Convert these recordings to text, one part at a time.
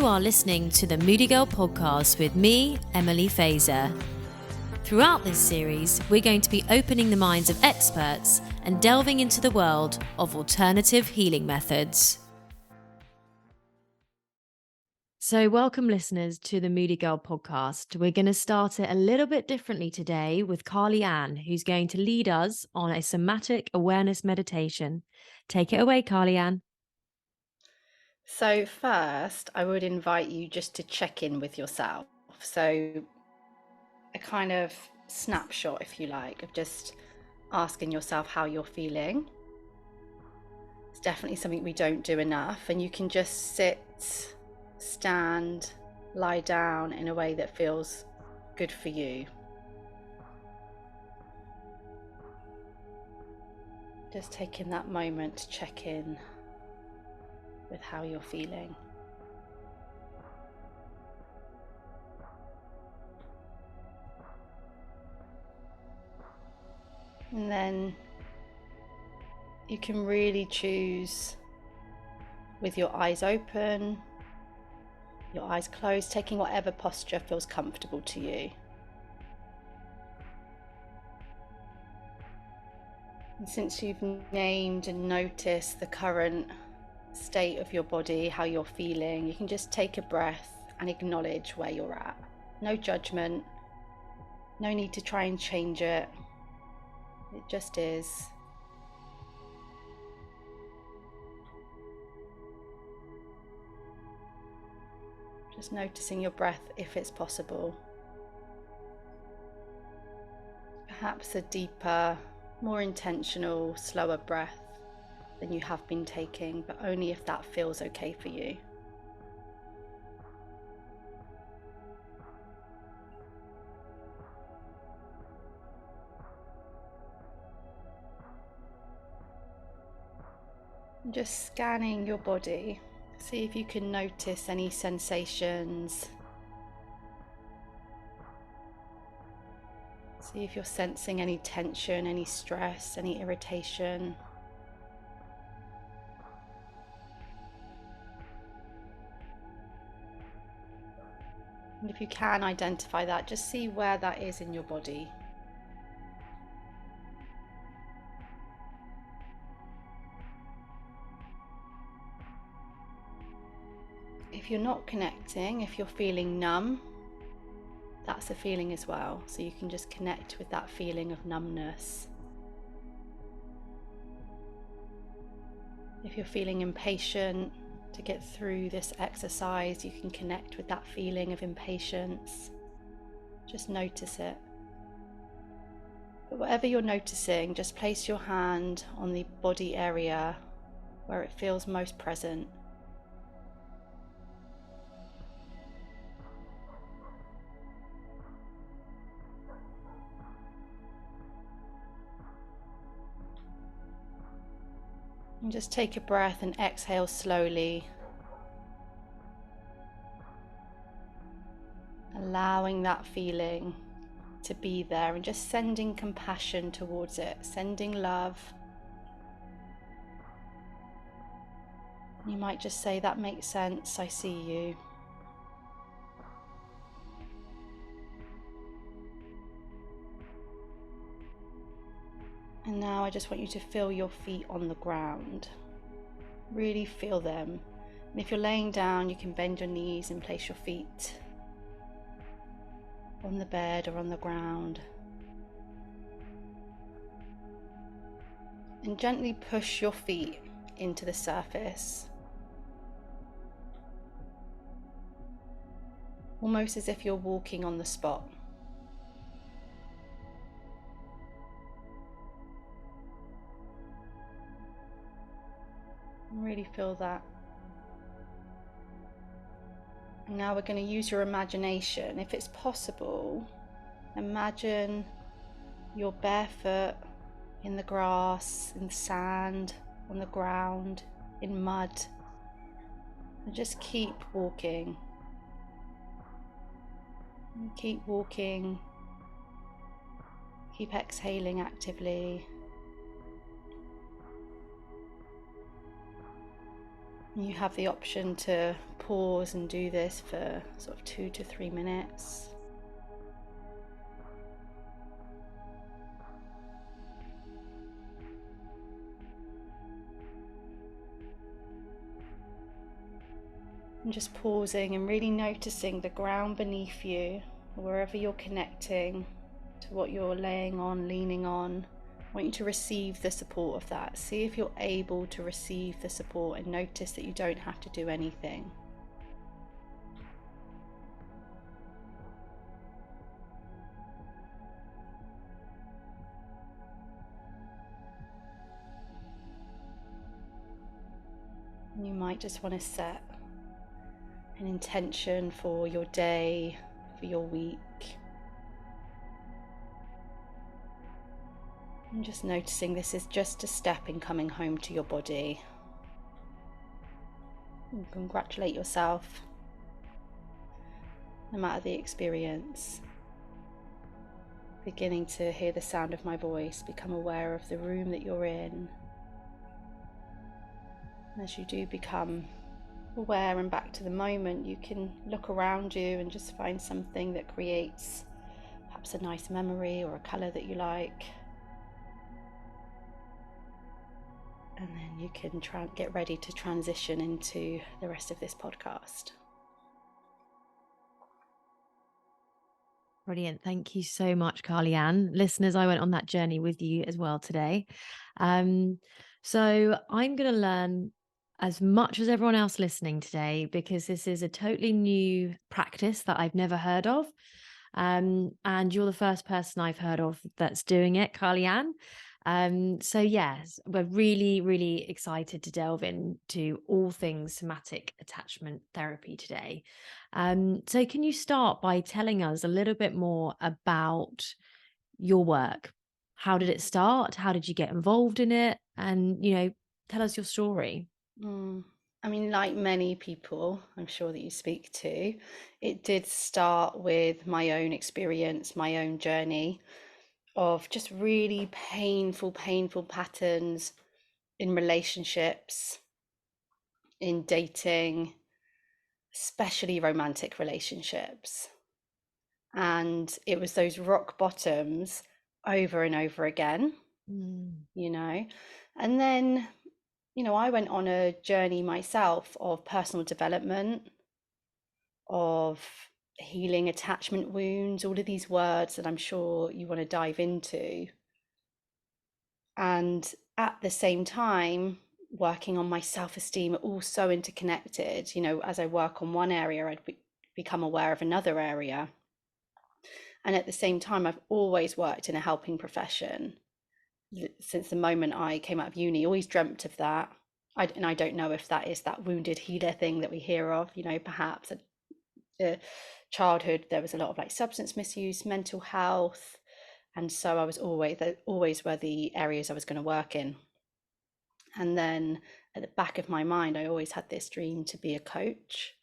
are listening to the Moody Girl podcast with me, Emily Fazer. Throughout this series, we're going to be opening the minds of experts and delving into the world of alternative healing methods. So welcome listeners to the Moody Girl podcast. We're going to start it a little bit differently today with Carly Ann, who's going to lead us on a somatic awareness meditation. Take it away, Carly Ann. So first, I would invite you just to check in with yourself. So a kind of snapshot, if you like, of just asking yourself how you're feeling. It's definitely something we don't do enough, and you can just sit, stand, lie down in a way that feels good for you. Just taking that moment to check in with how you're feeling. And then you can really choose with your eyes open, your eyes closed, taking whatever posture feels comfortable to you. And since you've named and noticed the current state of your body, how you're feeling, you can just take a breath and acknowledge where you're at. No judgment, no need to try and change it. It just is. Just noticing your breath if it's possible. Perhaps a deeper, more intentional, slower breath than you have been taking, but only if that feels okay for you. And just scanning your body, see if you can notice any sensations. See if you're sensing any tension, any stress, any irritation. And if you can identify that, just see where that is in your body. If you're not connecting, if you're feeling numb, that's a feeling as well. So you can just connect with that feeling of numbness. If you're feeling impatient to get through this exercise, you can connect with that feeling of impatience. Just notice it. But whatever you're noticing, just place your hand on the body area where it feels most present. And just take a breath and exhale slowly, allowing that feeling to be there and just sending compassion towards it, sending love. You might just say, "That makes sense, I see you." And now I just want you to feel your feet on the ground. Really feel them. And if you're laying down, you can bend your knees and place your feet on the bed or on the ground. And gently push your feet into the surface. Almost as if you're walking on the spot. Really feel that. And now we're going to use your imagination. If it's possible, imagine you're barefoot in the grass, in sand, on the ground, in mud. And just keep walking. And keep walking. Keep exhaling actively. You have the option to pause and do this for sort of 2 to 3 minutes. And just pausing and really noticing the ground beneath you, wherever you're connecting to what you're laying on, leaning on. I want you to receive the support of that. See if you're able to receive the support and notice that you don't have to do anything. You might just want to set an intention for your day, for your week. And just noticing this is just a step in coming home to your body. And congratulate yourself, no matter the experience. Beginning to hear the sound of my voice, become aware of the room that you're in. As you do become aware and back to the moment, you can look around you and just find something that creates perhaps a nice memory or a colour that you like. And then you can get ready to transition into the rest of this podcast. Brilliant. Thank you so much, Carly Ann. Listeners, I went on that journey with you as well today. So I'm going to learn as much as everyone else listening today, because this is a totally new practice that I've never heard of. And you're the first person I've heard of that's doing it, Carly Ann. So yes, we're really, really excited to delve into all things somatic attachment therapy today. So can you start by telling us a little bit more about your work? How did it start? How did you get involved in it? And, tell us your story. I mean, like many people I'm sure that you speak to, it did start with my own experience, my own journey of just really painful patterns in relationships, in dating, especially romantic relationships. And it was those rock bottoms over and over again, And then, I went on a journey myself of personal development, of healing attachment wounds, all of these words that I'm sure you want to dive into. And at the same time, working on my self-esteem are all so interconnected. As I work on one area, I'd become aware of another area. And at the same time, I've always worked in a helping profession. Since the moment I came out of uni, always dreamt of that. And I don't know if that is that wounded healer thing that we hear of, perhaps childhood, there was a lot of like substance misuse, mental health. And so I was always were the areas I was going to work in. And then at the back of my mind, I always had this dream to be a coach.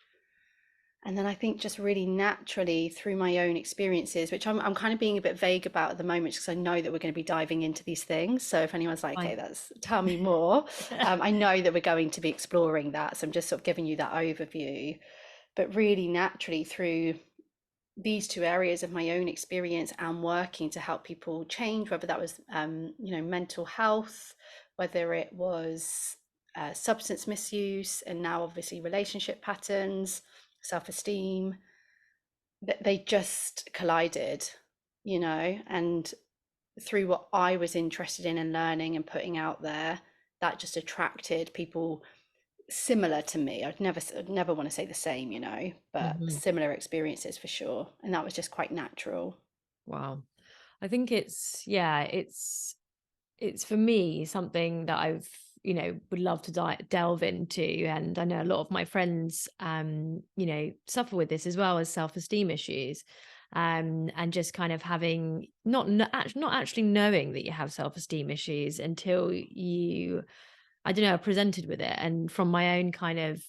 And then I think just really naturally through my own experiences, which I'm kind of being a bit vague about at the moment, because I know that we're going to be diving into these things. So if anyone's like, Fine. okay, tell me more. I know that we're going to be exploring that. So I'm just sort of giving you that overview. But really naturally through these two areas of my own experience and working to help people change, whether that was, mental health, whether it was substance misuse, and now obviously relationship patterns, self-esteem, they just collided, and through what I was interested in and learning and putting out there, that just attracted people similar to me. I'd never want to say the same, but similar experiences for sure. And that was just quite natural. Wow. I think it's for me something that I've would love to delve into, and I know a lot of my friends suffer with this as well, as self-esteem issues, and just kind of having not actually knowing that you have self-esteem issues until you, I don't know, are presented with it. And from my own kind of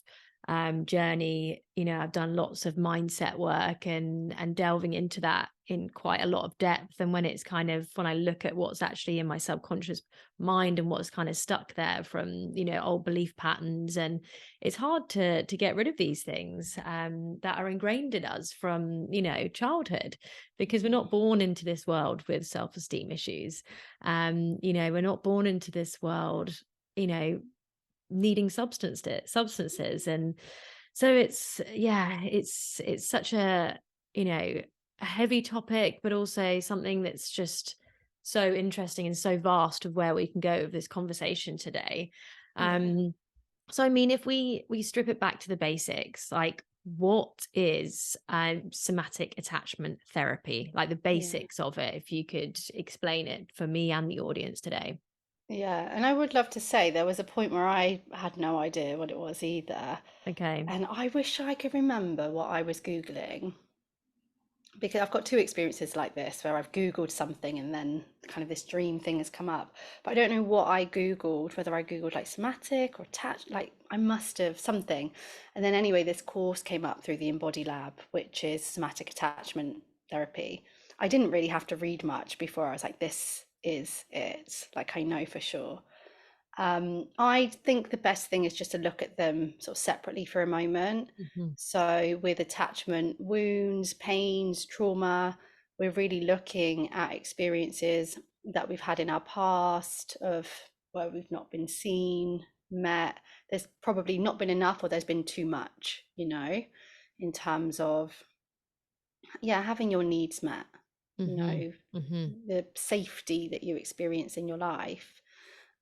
journey. I've done lots of mindset work and delving into that in quite a lot of depth. And when I look at what's actually in my subconscious mind and what's kind of stuck there from old belief patterns, and it's hard to get rid of these things that are ingrained in us from childhood, because we're not born into this world with self-esteem issues. We're not born into this world you know needing substances. And so it's such a heavy topic, but also something that's just so interesting and so vast of where we can go with this conversation today. Yeah. So I mean, if we strip it back to the basics, like, what is somatic attachment therapy, like the Yeah. basics of it, if you could explain it for me and the audience today? Yeah. And I would love to say there was a point where I had no idea what it was either. Okay. And I wish I could remember what I was Googling, because I've got two experiences like this where I've Googled something and then kind of this dream thing has come up. But I don't know what I Googled, whether I Googled like somatic or attached, like I must have something. And then anyway, this course came up through the Embody Lab, which is somatic attachment therapy. I didn't really have to read much before I was like, this is it. Like I know for sure. I think the best thing is just to look at them sort of separately for a moment. Hmm. So, with attachment wounds, pains, trauma, we're really looking at experiences that we've had in our past of where we've not been seen, met. There's probably not been enough, or there's been too much, in terms of, yeah, having your needs met, you Hmm. know, Hmm. the safety that you experience in your life.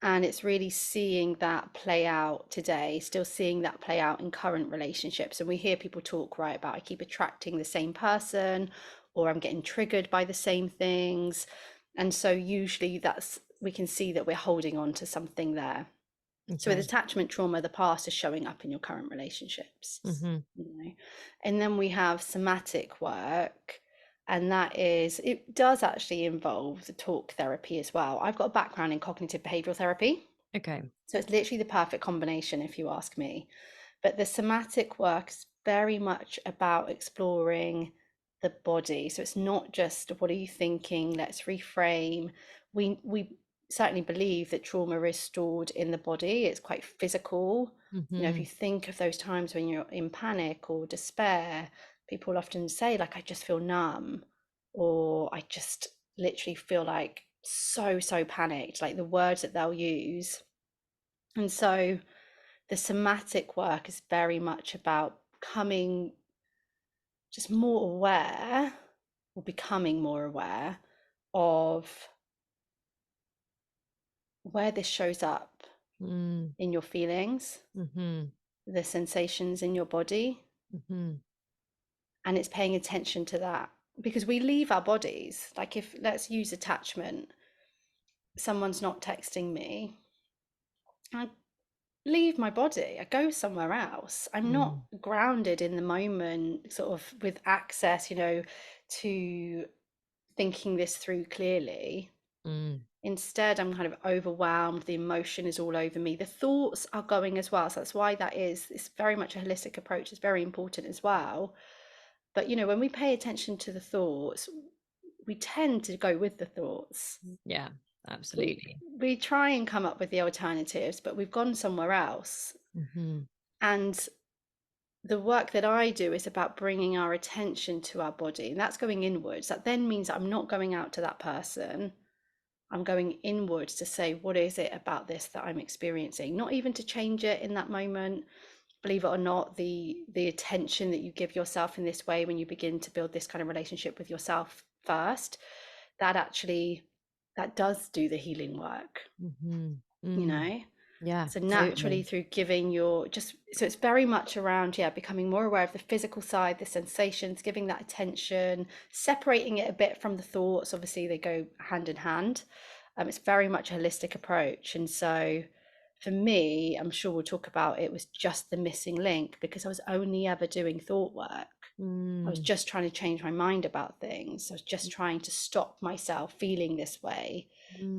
And it's really seeing that play out today, still seeing that play out in current relationships. And we hear people talk, right, about I keep attracting the same person, or I'm getting triggered by the same things. And so usually we can see that we're holding on to something there. So with Okay. attachment trauma, the past is showing up in your current relationships, Hmm. you know. And then we have somatic work, and it does actually involve the talk therapy as well. I've got a background in cognitive behavioral therapy, Okay. so it's literally the perfect combination if you ask me. But the somatic work is very much about exploring the body. So it's not just what are you thinking, let's reframe. We certainly believe that trauma is stored in the body. It's quite physical. If Hmm. you think of those times when you're in panic or despair, people often say, like, I just feel numb, or I just literally feel like so panicked, like the words that they'll use. And so the somatic work is very much about coming just more aware, or becoming more aware of where this shows up Mm. in your feelings, Hmm. the sensations in your body, Hmm. and it's paying attention to that. Because we leave our bodies, like, if let's use attachment, someone's not texting me, I leave my body, I go somewhere else. I'm not Mm. grounded in the moment, sort of with access, to thinking this through clearly. Mm. Instead, I'm kind of overwhelmed. The emotion is all over me. The thoughts are going as well. So that's why it's very much a holistic approach. It's very important as well. But, when we pay attention to the thoughts, we tend to go with the thoughts. Yeah, We, absolutely. we try and come up with the alternatives, but we've gone somewhere else. Hmm. And the work that I do is about bringing our attention to our body, and that's going inwards. That then means I'm not going out to that person. I'm going inwards to say, what is it about this that I'm experiencing? Not even to change it in that moment. Believe it or not, the attention that you give yourself in this way, when you begin to build this kind of relationship with yourself first, that does do the healing work, Hmm. you Mm. know? Yeah, So naturally, totally. through giving so it's very much around, yeah, becoming more aware of the physical side, the sensations, giving that attention, separating it a bit from the thoughts. Obviously, they go hand in hand. It's very much a holistic approach. And so for me, I'm sure we'll talk about, it was just the missing link, because I was only ever doing thought work. I was Mm, just trying to change my mind about things. I was just trying to stop myself feeling this way.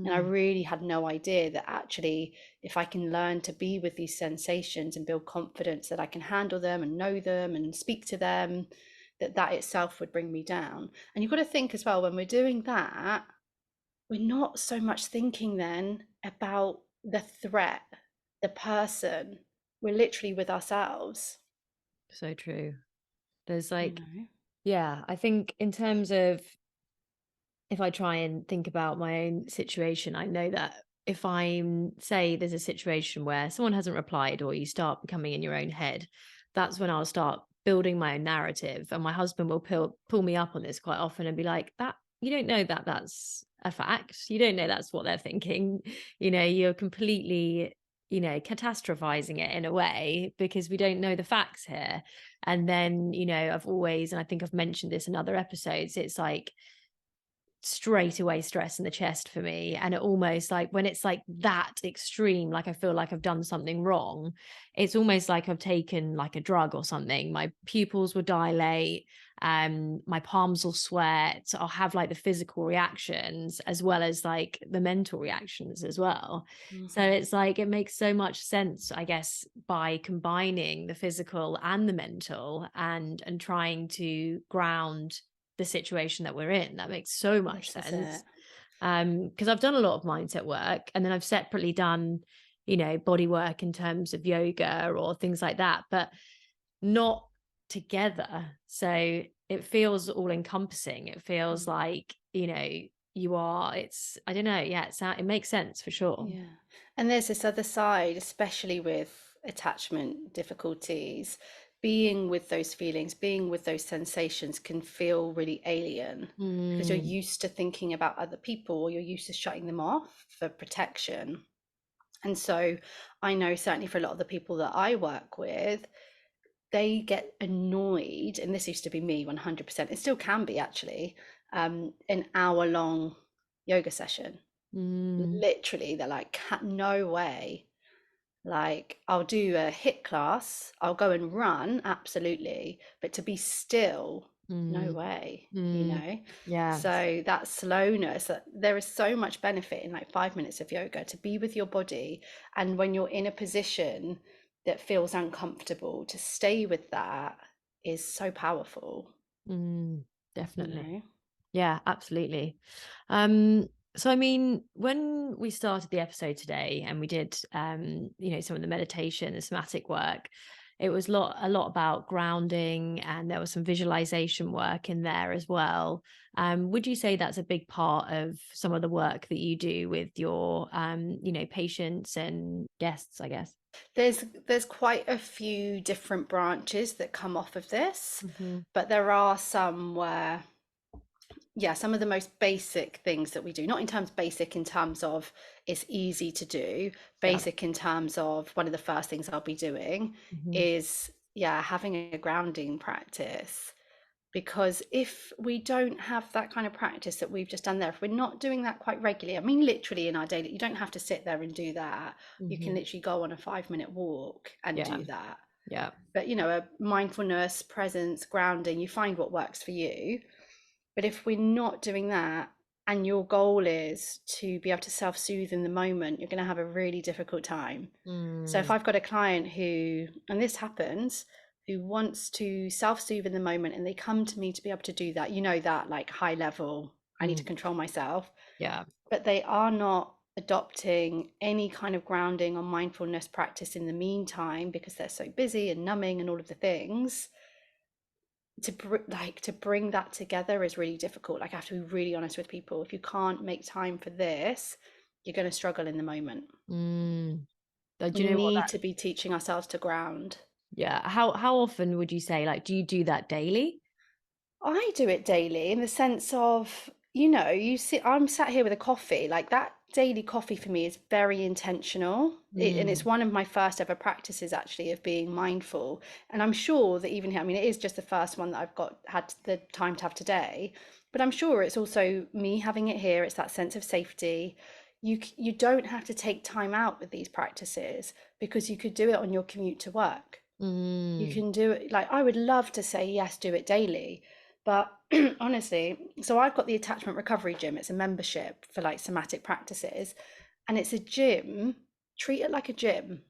And I mm, really had no idea that actually, if I can learn to be with these sensations and build confidence that I can handle them and know them and speak to them, that itself would bring me down. And you've got to think as well, when we're doing that, we're not so much thinking then about the threat, the person. We're literally with ourselves, so true. There's you like, know. yeah, I think in terms of if I try and think about my own situation, I know that if I'm, say, there's a situation where someone hasn't replied or you start becoming in your own head, that's when I'll start building my own narrative. And my husband will pull me up on this quite often and be like, that you don't know that that's a fact. You don't know that's what they're thinking. You're completely, catastrophizing it in a way because we don't know the facts here. And then, I've always, and I think I've mentioned this in other episodes, it's like, straight away stress in the chest for me, and it almost like when it's like that extreme, like I feel like I've done something wrong, it's almost like I've taken like a drug or something. My pupils will dilate, my palms will sweat, I'll have like the physical reactions as well as like the mental reactions as well. So Mm-hmm. it's like it makes so much sense, I guess, by combining the physical and the mental and trying to ground the situation that we're in. That makes so much This is it. sense. Because I've done a lot of mindset work and then I've separately done, body work in terms of yoga or things like that, but not together. So it feels all encompassing. It feels Mm. like, I don't know. Yeah, it makes sense for sure. Yeah. And there's this other side, especially with attachment difficulties, being with those feelings, being with those sensations can feel really alien because you're Mm, used to thinking about other people or you're used to shutting them off for protection. And so I know certainly for a lot of the people that I work with, they get annoyed, and this used to be me 100%, it still can be actually, an hour long yoga session. mm, Literally, they're like, no way. Like, I'll do a HIIT class, I'll go and run, absolutely. But to be still, no mm, way, you mm. know? Yeah. So that slowness, there is so much benefit in like 5 minutes of yoga to be with your body. And when you're in a position that feels uncomfortable, to stay with that is so powerful, Mm, you definitely. know? Yeah, absolutely. So I mean, when we started the episode today and we did some of the meditation and somatic work, it was a lot about grounding and there was some visualization work in there as well. Would you say that's a big part of some of the work that you do with your patients and guests, I guess? There's quite a few different branches that come off of this, Hmm. but there are some where, yeah, some of the most basic things that we do, not in terms basic in terms of it's easy to do, Yeah. basic in terms of one of the first things I'll be doing Hmm. is, yeah, having a grounding practice. Because if we don't have that kind of practice that we've just done there, if we're not doing that quite regularly, I mean, literally in our daily, you don't have to sit there and do that. You can Hmm. literally go on a 5 minute walk and Yeah. do that. Yeah. But, a mindfulness, presence, grounding, you find what works for you. But if we're not doing that, and your goal is to be able to self soothe in the moment, you're going to have a really difficult time. So if Mm, I've got a client who, and this happens, who wants to self soothe in the moment and they come to me to be able to do that, that like high level, I need to mm, control myself, yeah. but they are not adopting any kind of grounding or mindfulness practice in the meantime because they're so busy and numbing and all of the things, to bring that together is really difficult. Like, I have to be really honest with people. If you can't make time for this, you're going to struggle in the moment. Mm. Do We you know what need that? to be teaching ourselves to ground. Yeah. How often would you say, like, do you do that daily? I do it daily in the sense of, I'm sat here with a coffee. Like, that daily coffee for me is very intentional. And it's Mm, one of my first ever practices actually of being mindful. And I'm sure that even here, I mean, it is just the first one that had the time to have today, but I'm sure it's also me having it here. It's that sense of safety. You don't have to take time out with these practices because you could do it on your commute to work. You Mm. can do it, like, I would love to say, yes, do it daily. But honestly, so I've got the attachment recovery gym. It's a membership for like somatic practices, and it's a gym. Treat it like a gym.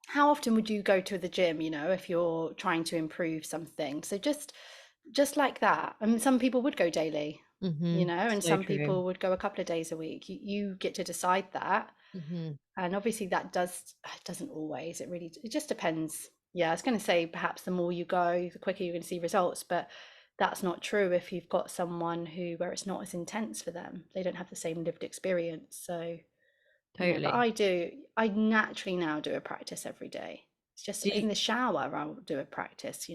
How often would you go to the gym, if you're trying to improve something? So just like that. I mean, some people would go daily, Mm-hmm. and So some true. people would go a couple of days a week. You get to decide that. Mm-hmm. And obviously that doesn't always. It just depends. Yeah, I was going to say perhaps the more you go, the quicker you're going to see results, but that's not true if you've got someone where it's not as intense for them. They don't have the same lived experience. So, but Totally. I naturally now do a practice every day. It's just Do you, in the shower, I'll do a practice.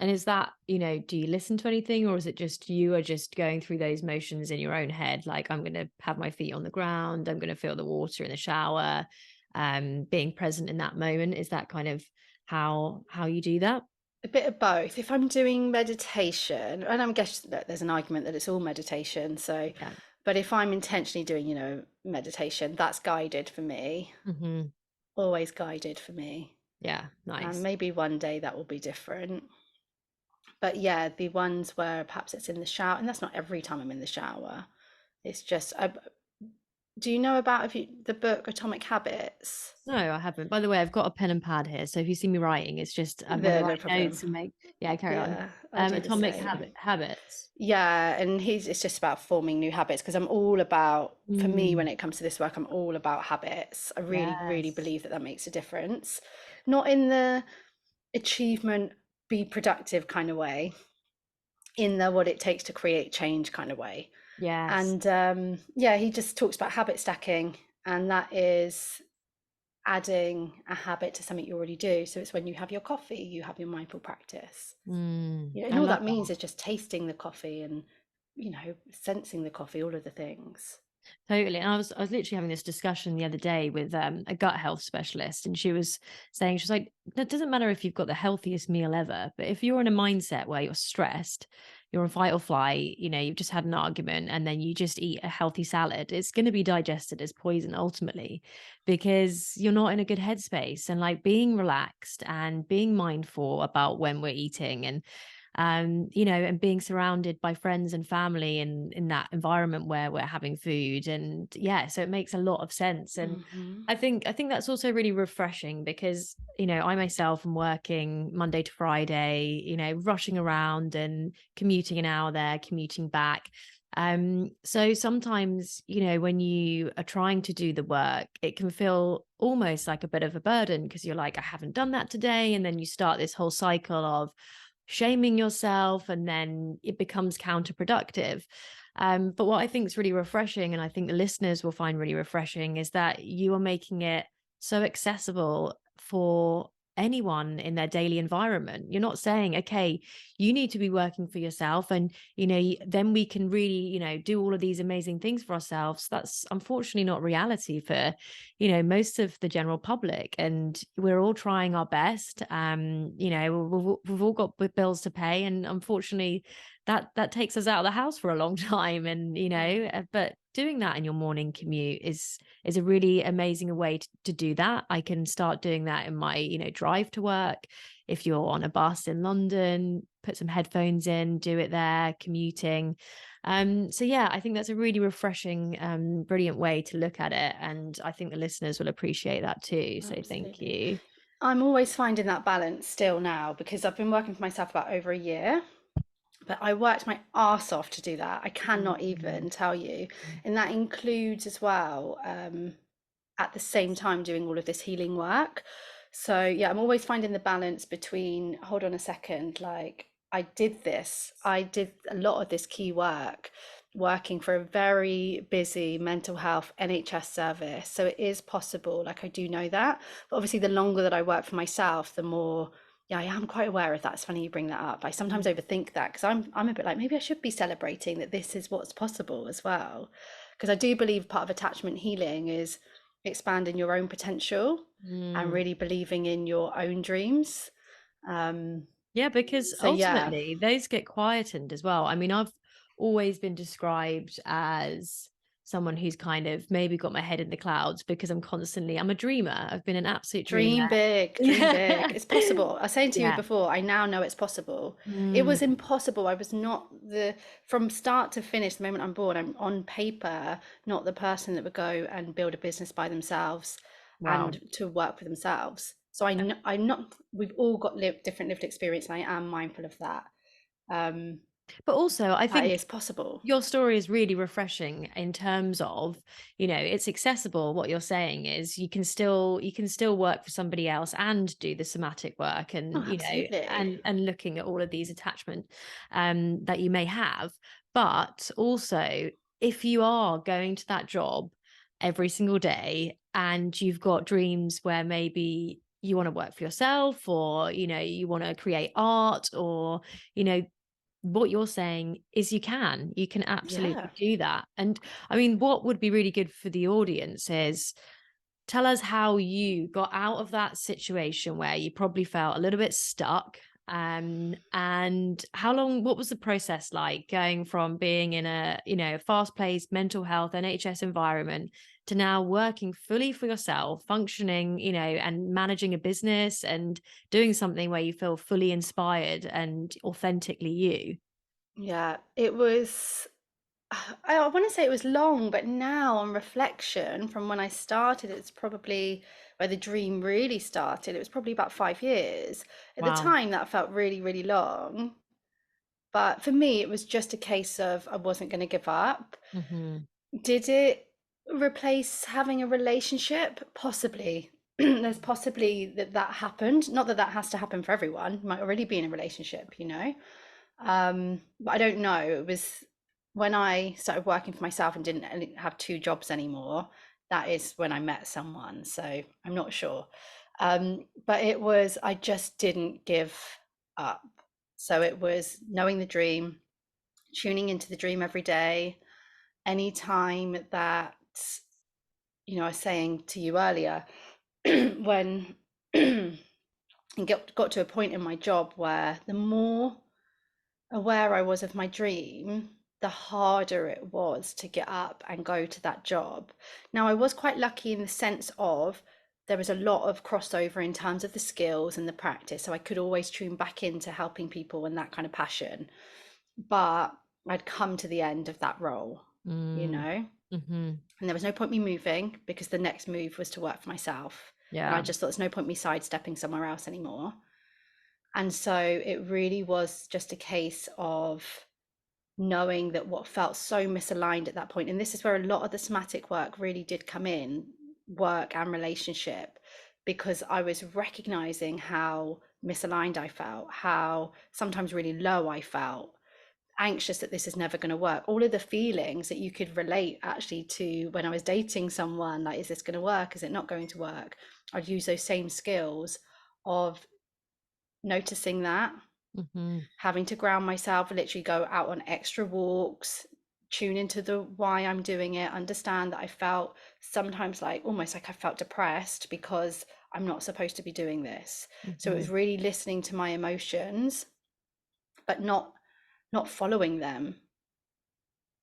and is that, do you listen to anything, or is it just you are just going through those motions in your own head? Like, I'm going to have my feet on the ground. I'm going to feel the water in the shower, being present in that moment. Is that kind of how you do that? A bit of both. If I'm doing meditation, and I'm guessing that there's an argument that it's all meditation, so, Yeah. but if I'm intentionally doing, meditation, that's guided for me, Mm-hmm. always guided for me. Yeah. And Nice. maybe one day that will be different. But yeah, the ones where perhaps it's in the shower, and that's not every time I'm in the shower. It's just, do you know about the book Atomic Habits? No, I haven't. By the way, I've got a pen and pad here, so if you see me writing, it's just I want to No, no write problem. notes and make. Yeah, carry on. Yeah, I do the Atomic same. habits. Yeah, and it's just about forming new habits because I'm all about, for me, Mm, when it comes to this work, I'm all about habits. I really, really yes. believe that that makes a difference. Not in the achievement, be productive kind of way, in the what it takes to create change kind of way. Yes. And yeah, he just talks about habit stacking, and that is adding a habit to something you already do. So it's when you have your coffee, you have your mindful practice. And I all love that that. means is just tasting the coffee and, sensing the coffee, all of the things. Totally. And I was literally having this discussion the other day with a gut health specialist, and she was saying, she's like, that doesn't matter if you've got the healthiest meal ever, but if you're in a mindset where you're stressed, you're on fight or flight, you've just had an argument, and then you just eat a healthy salad, it's going to be digested as poison ultimately, because you're not in a good headspace. And like being relaxed and being mindful about when we're eating, and being surrounded by friends and family in that environment where we're having food. And yeah, so it makes a lot of sense. And Hmm. I think that's also really refreshing because, I myself am working Monday to Friday, rushing around and commuting an hour there, commuting back. So sometimes, when you are trying to do the work, it can feel almost like a bit of a burden because you're like, I haven't done that today. And then you start this whole cycle of shaming yourself, and then it becomes counterproductive. But what I think is really refreshing, and I think the listeners will find really refreshing, is that you are making it so accessible for anyone in their daily environment. You're not saying, okay, you need to be working for yourself, and then we can really, do all of these amazing things for ourselves. That's unfortunately not reality for most of the general public, and we're all trying our best. We've all got bills to pay, and unfortunately that takes us out of the house for a long time. And Yeah, but doing that in your morning commute is a really amazing way to do that. I can start doing that in my drive to work. If you're on a bus in London, put some headphones in, do it there commuting. So yeah, I think that's a really refreshing, brilliant way to look at it. And I think the listeners will appreciate that too. So thank absolutely. you. I'm always finding that balance still now because I've been working for myself about over a year, but I worked my arse off to do that. I cannot Mm. even tell you. And that includes as well, at the same time doing all of this healing work. So yeah, I'm always finding the balance between, hold on a second, like I did a lot of this key work working for a very busy mental health NHS service. So it is possible, like I do know that. But obviously the longer that I work for myself, the more, yeah, I am quite aware of that. It's funny you bring that up. I sometimes Mm. overthink that because I'm a bit like maybe I should be celebrating that this is what's possible as well. Because I do believe part of attachment healing is expanding your own potential and Mm. really believing in your own dreams. Um, Yeah, because so yeah, ultimately those get quietened as well. I mean, I've always been described as someone who's kind of maybe got my head in the clouds because I'm a dreamer. I've been an absolute dreamer. Dream big, dream big. It's possible. I was saying to you Yeah. before, I now know it's possible. It Mm, was impossible. I was not from start to finish, the moment I'm born, I'm on paper, not the person that would go and build a business by themselves wow. and to work for themselves. So I'm not, we've all got different lived experience, and I am mindful of that. Um, But also, I that think is possible. your story is really refreshing in terms of, it's accessible. What you're saying is you can still work for somebody else and do the somatic work, Oh, and absolutely. and looking at all of these attachment that you may have. But also, if you are going to that job every single day and you've got dreams where maybe you want to work for yourself, or you want to create art, or you know what you're saying is you can Yeah. absolutely do that. And I mean, what would be really good for the audience is, tell us how you got out of that situation where you probably felt a little bit stuck. And what was the process like, going from being in a fast-paced mental health NHS environment to now working fully for yourself, functioning, and managing a business and doing something where you feel fully inspired and authentically you? Yeah. It was, I want to say it was long, but now on reflection, from when I started, it's probably where the dream really started. It was probably about 5 years. At the Wow. time, that felt really, really long. But for me, it was just a case of I wasn't going to give up. Mhm. Did it replace having a relationship? Possibly. There's possibly that happened. Not that that has to happen for everyone. You might already be in a relationship, you know. But I don't know. It was when I started working for myself and didn't have two jobs anymore. That is when I met someone. So I'm not sure. But it was, I just didn't give up. So it was knowing the dream, tuning into the dream every day. Anytime that, I was saying to you earlier, when I got to a point in my job where the more aware I was of my dream, the harder it was to get up and go to that job. Now, I was quite lucky in the sense of there was a lot of crossover in terms of the skills and the practice. So I could always tune back into helping people and that kind of passion. But I'd come to the end of that role, you Mm. know, Mhm. and there was no point me moving because the next move was to work for myself. And I Yeah. just thought there's no point me sidestepping somewhere else anymore. And so it really was just a case of knowing that what felt so misaligned at that point, and this is where a lot of the somatic work really did come in, work and relationship, because I was recognizing how misaligned I felt, how sometimes really low I felt, anxious that this is never going to work. All of the feelings that you could relate actually to when I was dating someone, like, is this going to work? Is it not going to work? I'd use those same skills of noticing that, Mhm. having to ground myself, literally go out on extra walks, tune into the why I'm doing it, understand that I felt sometimes like almost like I felt depressed because I'm not supposed to be doing this. So it was Mhm. really listening to my emotions, but not following them,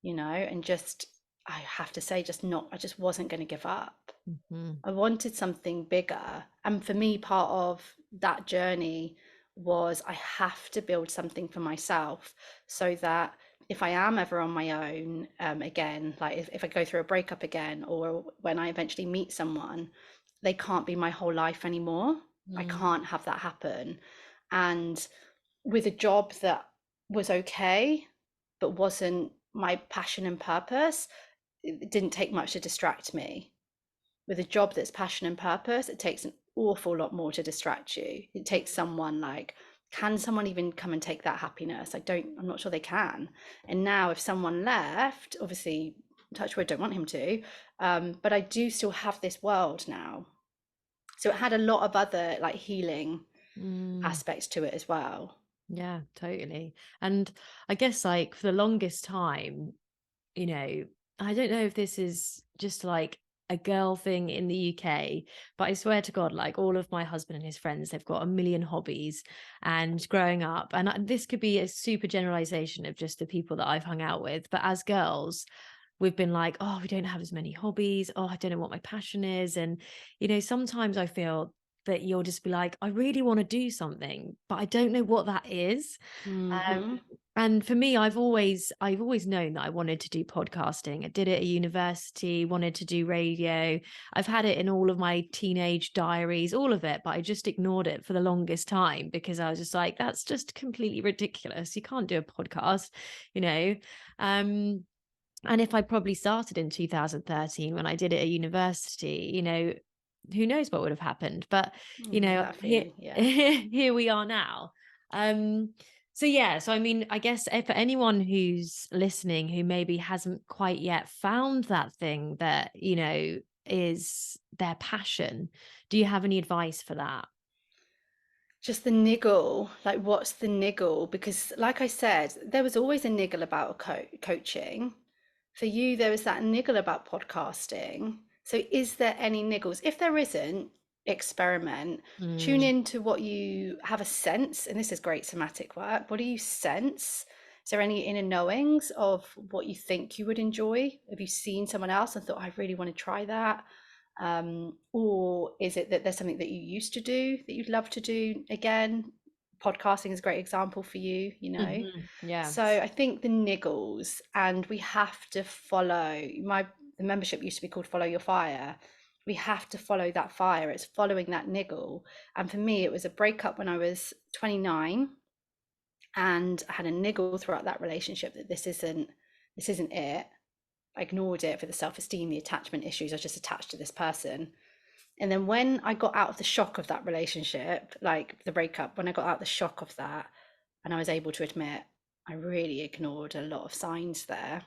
and just, I have to say, just not, I just wasn't going to give up. Mhm. I wanted something bigger. And for me, part of that journey was I have to build something for myself so that if I am ever on my own, again, like if I go through a breakup again, or when I eventually meet someone, they can't be my whole life anymore. I Mm. can't have that happen. And with a job that was okay, but wasn't my passion and purpose, it didn't take much to distract me. With a job that's passion and purpose, it takes an awful lot more to distract you. It takes someone like, can someone even come and take that happiness? I'm not sure they can. And now, if someone left, obviously, touch wood, don't want him to, but I do still have this world now. So it had a lot of other like healing Mm. aspects to it as well. Yeah, totally. And I guess, like, for the longest time, you know, I don't know if this is just like a girl thing in the UK, but I swear to God, like, all of my husband and his friends, they've got a million hobbies. And growing up, and this could be a super generalization of just the people that I've hung out with, but as girls, we've been like, oh, we don't have as many hobbies. Oh, I don't know what my passion is. And, sometimes I feel that you'll just be like, I really want to do something, but I don't know what that is. Um, Hmm. and for me, I've always known that I wanted to do podcasting. I did it at university, wanted to do radio. I've had it in all of my teenage diaries, all of it, but I just ignored it for the longest time because I was just like, that's just completely ridiculous. You can't do a podcast, you know. Um, and if I probably started in 2013 when I did it at university, who knows what would have happened. But, I know that here, feeling. Yeah. here we are now. Um, so yeah, so I mean, I guess for anyone who's listening who maybe hasn't quite yet found that thing that, is their passion, do you have any advice for that? Just the niggle, like what's the niggle? Because, like I said, there was always a niggle about coaching. For you, there was that niggle about podcasting. So, is there any niggles? If there isn't, experiment. Tune Mm, into what you have a sense, and this is great somatic work. What do you sense? Is there any inner knowings of what you think you would enjoy? Have you seen someone else and thought, I really want to try that? Or is it that there's something that you used to do that you'd love to do again? Podcasting is a great example for you, you know. yeah. So I think the niggles, and we have to follow the membership used to be called Follow Your Fire. We have to follow that fire. It's following that niggle. And for me, it was a breakup when I was 29, and I had a niggle throughout that relationship that this isn't it. I ignored it for the self-esteem, the attachment issues. I was just attached to this person. And then when I got out of the shock of that relationship, like the breakup, when I got out the shock of that, and I was able to admit I really ignored a lot of signs there,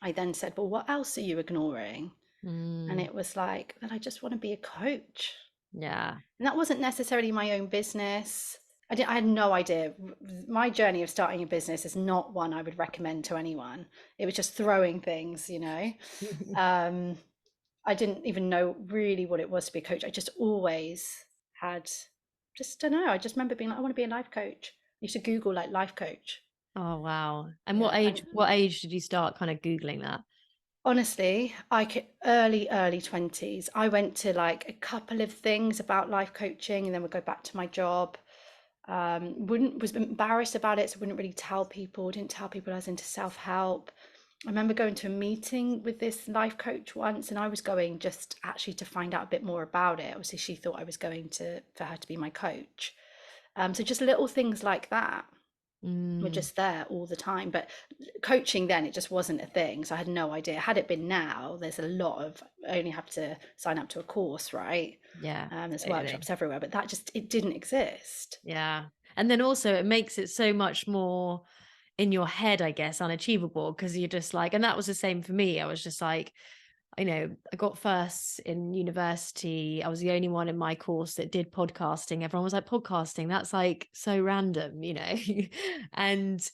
I then said, well, what else are you ignoring? And Mm, it was like, that I just want to be a coach. yeah. And that wasn't necessarily my own business. I had no idea. My journey of starting a business is not one I would recommend to anyone. It was just throwing things. Um, I didn't even know really what it was to be a coach. I just always had, just don't know. I just remember being like, I want to be a life coach. I used to Google like life coach. Oh, wow. And what Yeah. age, And what age did you start kind of Googling that? honestly, I could early 20s. I went to like a couple of things about life coaching and then would go back to my job. Wouldn't was embarrassed about it, so wouldn't really tell people, didn't tell people I was into self-help. I remember going to a meeting with this life coach once, and I was going just actually to find out a bit more about it. Obviously, she thought I was going to for her to be my coach. So just little things like that were Mm, just there all the time. But coaching then, it just wasn't a thing. So I had no idea. Had it been now, there's a lot of, I only have to sign up to a course, right? yeah, There's totally. workshops everywhere, but that just, it didn't exist. Yeah. And then also it makes it so much more in your head, I guess, unachievable because you're just like, and that was the same for me. I was just like, I got first in university. I was the only one in my course that did podcasting. Everyone was like, podcasting, that's like so random. And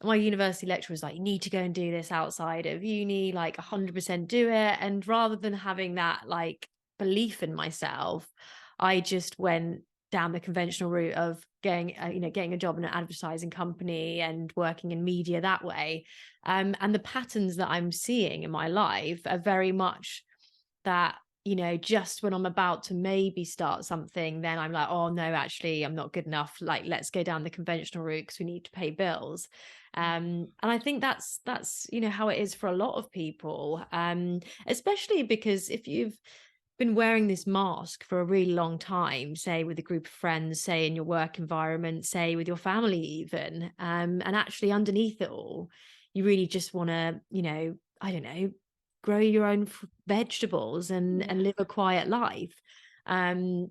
my university lecturer was like, you need to go and do this outside of uni, like 100% do it. And rather than having that like belief in myself, I just went down the conventional route of getting a job in an advertising company and working in media that way. And the patterns that I'm seeing in my life are very much that, just when I'm about to maybe start something, then I'm like, oh no, actually, I'm not good enough. Like, let's go down the conventional route because we need to pay bills. And I think that's how it is for a lot of people. Especially because if you've been wearing this mask for a really long time, say with a group of friends, say in your work environment, say with your family even, and actually underneath it all, you really just want to, I don't know, grow your own vegetables and Yeah, live a quiet life. Um,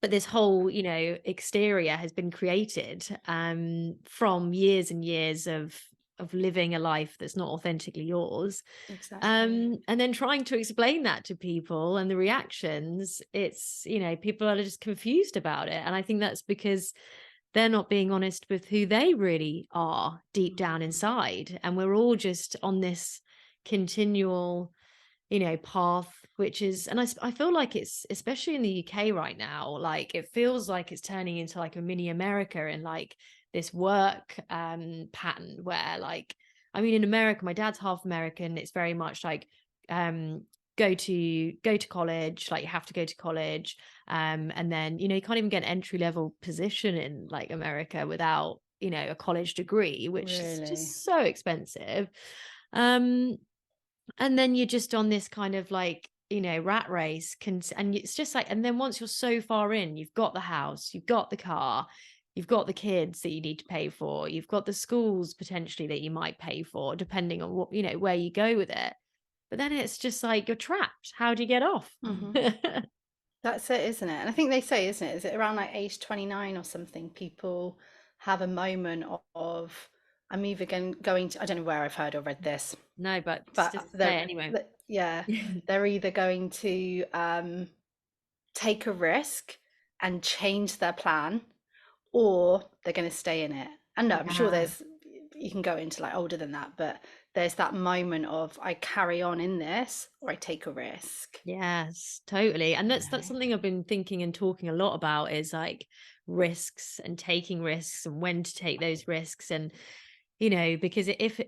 but this whole, exterior has been created from years and years of living a life that's not authentically yours. exactly. And then trying to explain that to people and the reactions, it's, people are just confused about it. And I think that's because they're not being honest with who they really are deep down Mhm. inside. And we're all just on this continual, path, which is, and I feel like it's, especially in the UK right now, like it feels like it's turning into like a mini America in like this work pattern where like, I mean, in America, my dad's half American. It's very much like, um, go to college, like you have to go to college. And then, you can't even get an entry level position in like America without, a college degree, which is Really? just so expensive. Um, and then you're just on this kind of like, rat race and it's just like, and then once you're so far in, you've got the house, you've got the car, you've got the kids that you need to pay for, you've got the schools potentially that you might pay for depending on what, where you go with it. But then it's just like you're trapped. How do you get off? Hmm. That's it, isn't it? And I think they say, isn't it? Is it around like age 29 or something? People have a moment of, I'm either going to, I don't know where I've heard or read this, No, but but just say it anyway. yeah, they're either going to take a risk and change their plan, or they're going to stay in it. And no, I'm sure Yeah. you can go into like older than that, but there's that moment of I carry on in this or I take a risk, Yes, totally. And you that's know. something I've been thinking and talking a lot about is like risks and taking risks and when to take those risks. And because if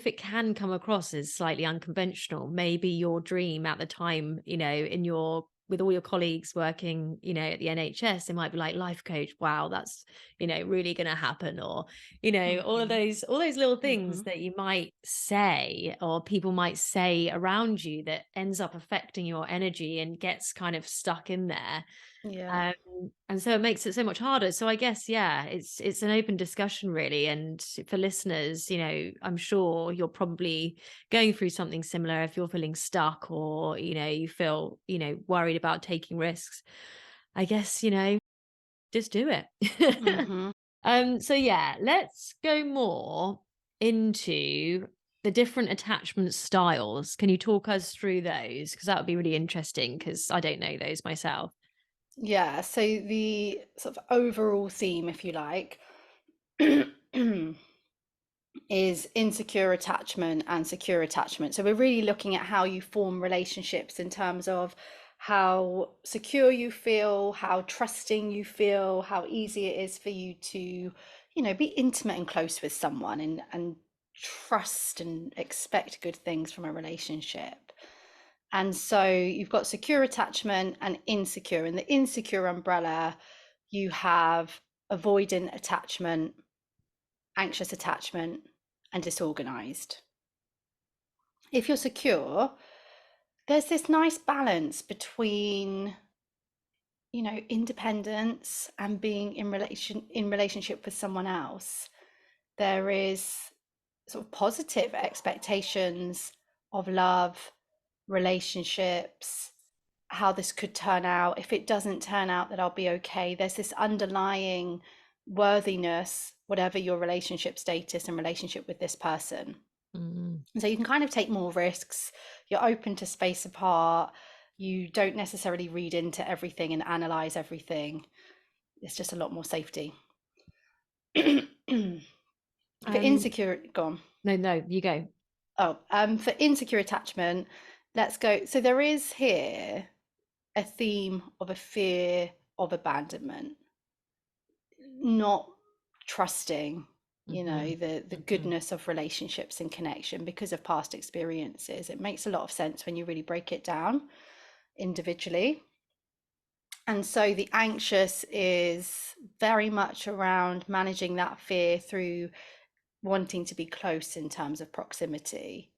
it can come across as slightly unconventional, maybe your dream at the time, in your with all your colleagues working, at the NHS, it might be like life coach. Wow, that's really going to happen, or Hmm. all those little Hmm. things that you might say or people might say around you that ends up affecting your energy and gets kind of stuck in there. Yeah. um, and so it makes it so much harder. So I guess, yeah, it's an open discussion really. And for listeners, I'm sure you're probably going through something similar if you're feeling stuck or, you feel, worried about taking risks. I guess, just do it. Hmm. So yeah, let's go more into the different attachment styles. Can you talk us through those? Because that would be really interesting because I don't know those myself. Yeah. So the sort of overall theme, if you like, is insecure attachment and secure attachment. So we're really looking at how you form relationships in terms of how secure you feel, how trusting you feel, how easy it is for you to, be intimate and close with someone and trust and expect good things from a relationship. And so you've got secure attachment and insecure. In the insecure umbrella, you have avoidant attachment, anxious attachment, and disorganized. If you're secure, there's this nice balance between, independence and being in relationship with someone else. There is sort of positive expectations of love, relationships, how this could turn out. If it doesn't turn out, that I'll be okay. There's this underlying worthiness, whatever your relationship status and relationship with this person. Mm. And so you can kind of take more risks. You're open to space apart. You don't necessarily read into everything and analyze everything. It's just a lot more safety. For Um, insecure, gone. no, no, you go. Oh, for insecure attachment, let's go. So there is here a theme of a fear of abandonment, not trusting, Hmm. the Hmm. goodness of relationships and connection because of past experiences. It makes a lot of sense when you really break it down individually. And so the anxious is very much around managing that fear through wanting to be close in terms of proximity,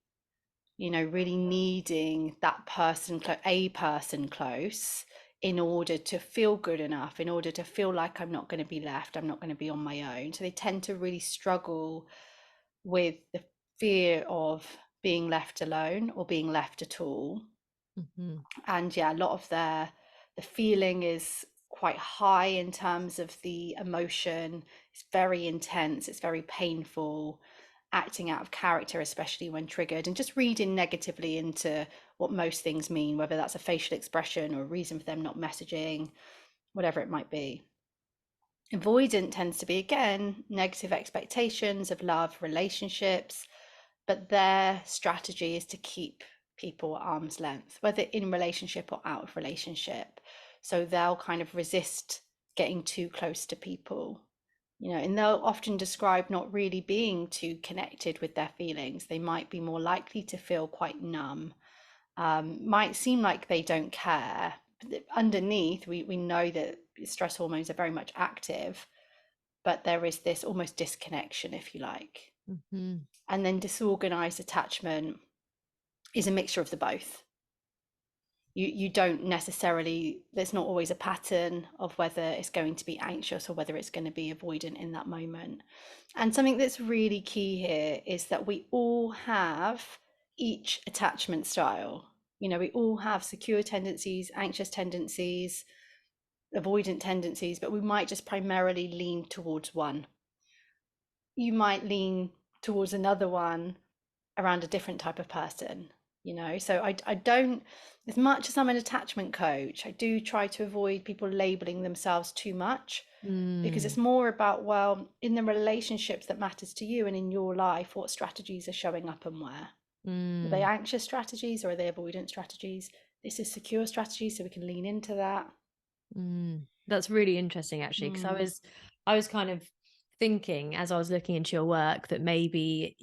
really needing that person, a person close in order to feel good enough, in order to feel like I'm not going to be left, I'm not going to be on my own. So they tend to really struggle with the fear of being left alone or being left at all. Hmm. And yeah, a lot of the feeling is quite high in terms of the emotion. It's very intense, it's very painful, acting out of character, especially when triggered, and just reading negatively into what most things mean, whether that's a facial expression or a reason for them not messaging, whatever it might be. Avoidant tends to be, again, negative expectations of love, relationships, but their strategy is to keep people at arm's length, whether in relationship or out of relationship. So they'll kind of resist getting too close to people, And they'll often describe not really being too connected with their feelings. They might be more likely to feel quite numb. Might seem like they don't care. But underneath, we know that stress hormones are very much active, but there is this almost disconnection, if you like. Mm-hmm. And then disorganized attachment is a mixture of the both. You don't necessarily, there's not always a pattern of whether it's going to be anxious or whether it's going to be avoidant in that moment. And something that's really key here is that we all have each attachment style. We all have secure tendencies, anxious tendencies, avoidant tendencies, but we might just primarily lean towards one. You might lean towards another one around a different type of person. So I don't, as much as I'm an attachment coach, I do try to avoid people labeling themselves too much, because it's more about, well, in the relationships that matters to you and in your life, what strategies are showing up and where. Are they anxious strategies or are they avoidant strategies? This is secure strategies, so we can lean into that. That's really interesting, actually, because I was kind of thinking as I was looking into your work that maybe,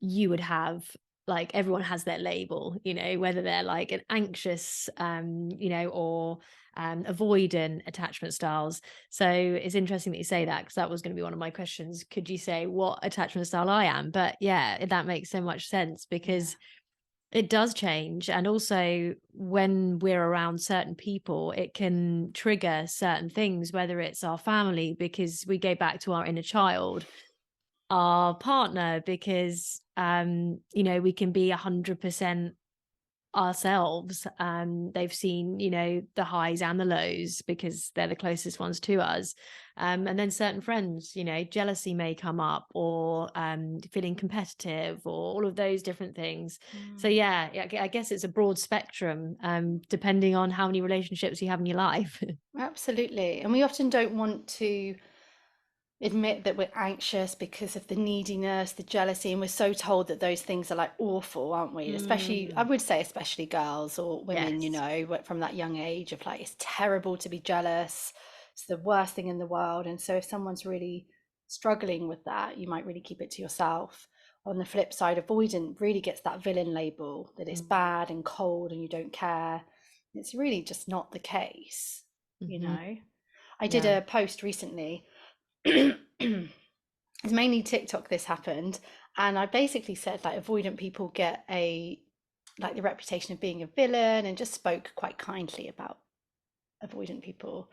you would have, like, everyone has their label, whether they're like an anxious, or avoidant attachment styles. So it's interesting that you say that, because that was going to be one of my questions. Could you say what attachment style I am? But yeah, that makes so much sense, because it does change. And also, when we're around certain people, it can trigger certain things, whether it's our family, because we go back to our inner child, our partner, because, we can be 100% ourselves. They've seen, the highs and the lows, because they're the closest ones to us. And then certain friends, jealousy may come up, or feeling competitive, or all of those different things. So yeah, I guess it's a broad spectrum, depending on how many relationships you have in your life. Absolutely. And we often don't want to admit that we're anxious because of the neediness, the jealousy, and we're so told that those things are like awful, aren't we? Especially, I Mm. would say, especially girls or women, Yes. from that young age of like, it's terrible to be jealous. It's the worst thing in the world. And so if someone's really struggling with that, you might really keep it to yourself. On the flip side, avoidant really gets that villain label that it's Mm. bad and cold and you don't care. It's really just not the case, you Hmm. know. I did Yeah. a post recently. It's mainly TikTok this happened, and I basically said like avoidant people get the reputation of being a villain, and just spoke quite kindly about avoidant people.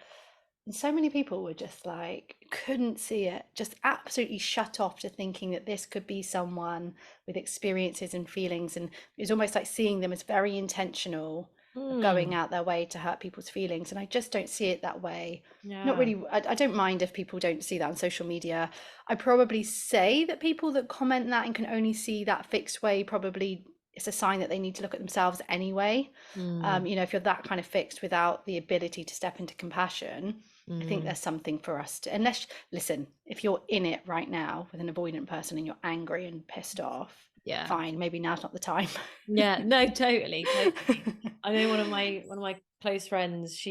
And so many people were just like, couldn't see it, just absolutely shut off to thinking that this could be someone with experiences and feelings. And it was almost like seeing them as very intentional of going Mm. out their way to hurt people's feelings. And I just don't see it that way. Not Yeah. really, I don't mind if people don't see that on social media. I probably say that people that comment that and can only see that fixed way, probably it's a sign that they need to look at themselves anyway. Mm. If you're that kind of fixed without the ability to step into compassion, I think Mm. there's something for us to, unless, listen, if you're in it right now with an avoidant person and you're angry and pissed off, Yeah. fine, maybe now's not the time. Yeah. No, totally, totally. I know one of my close friends,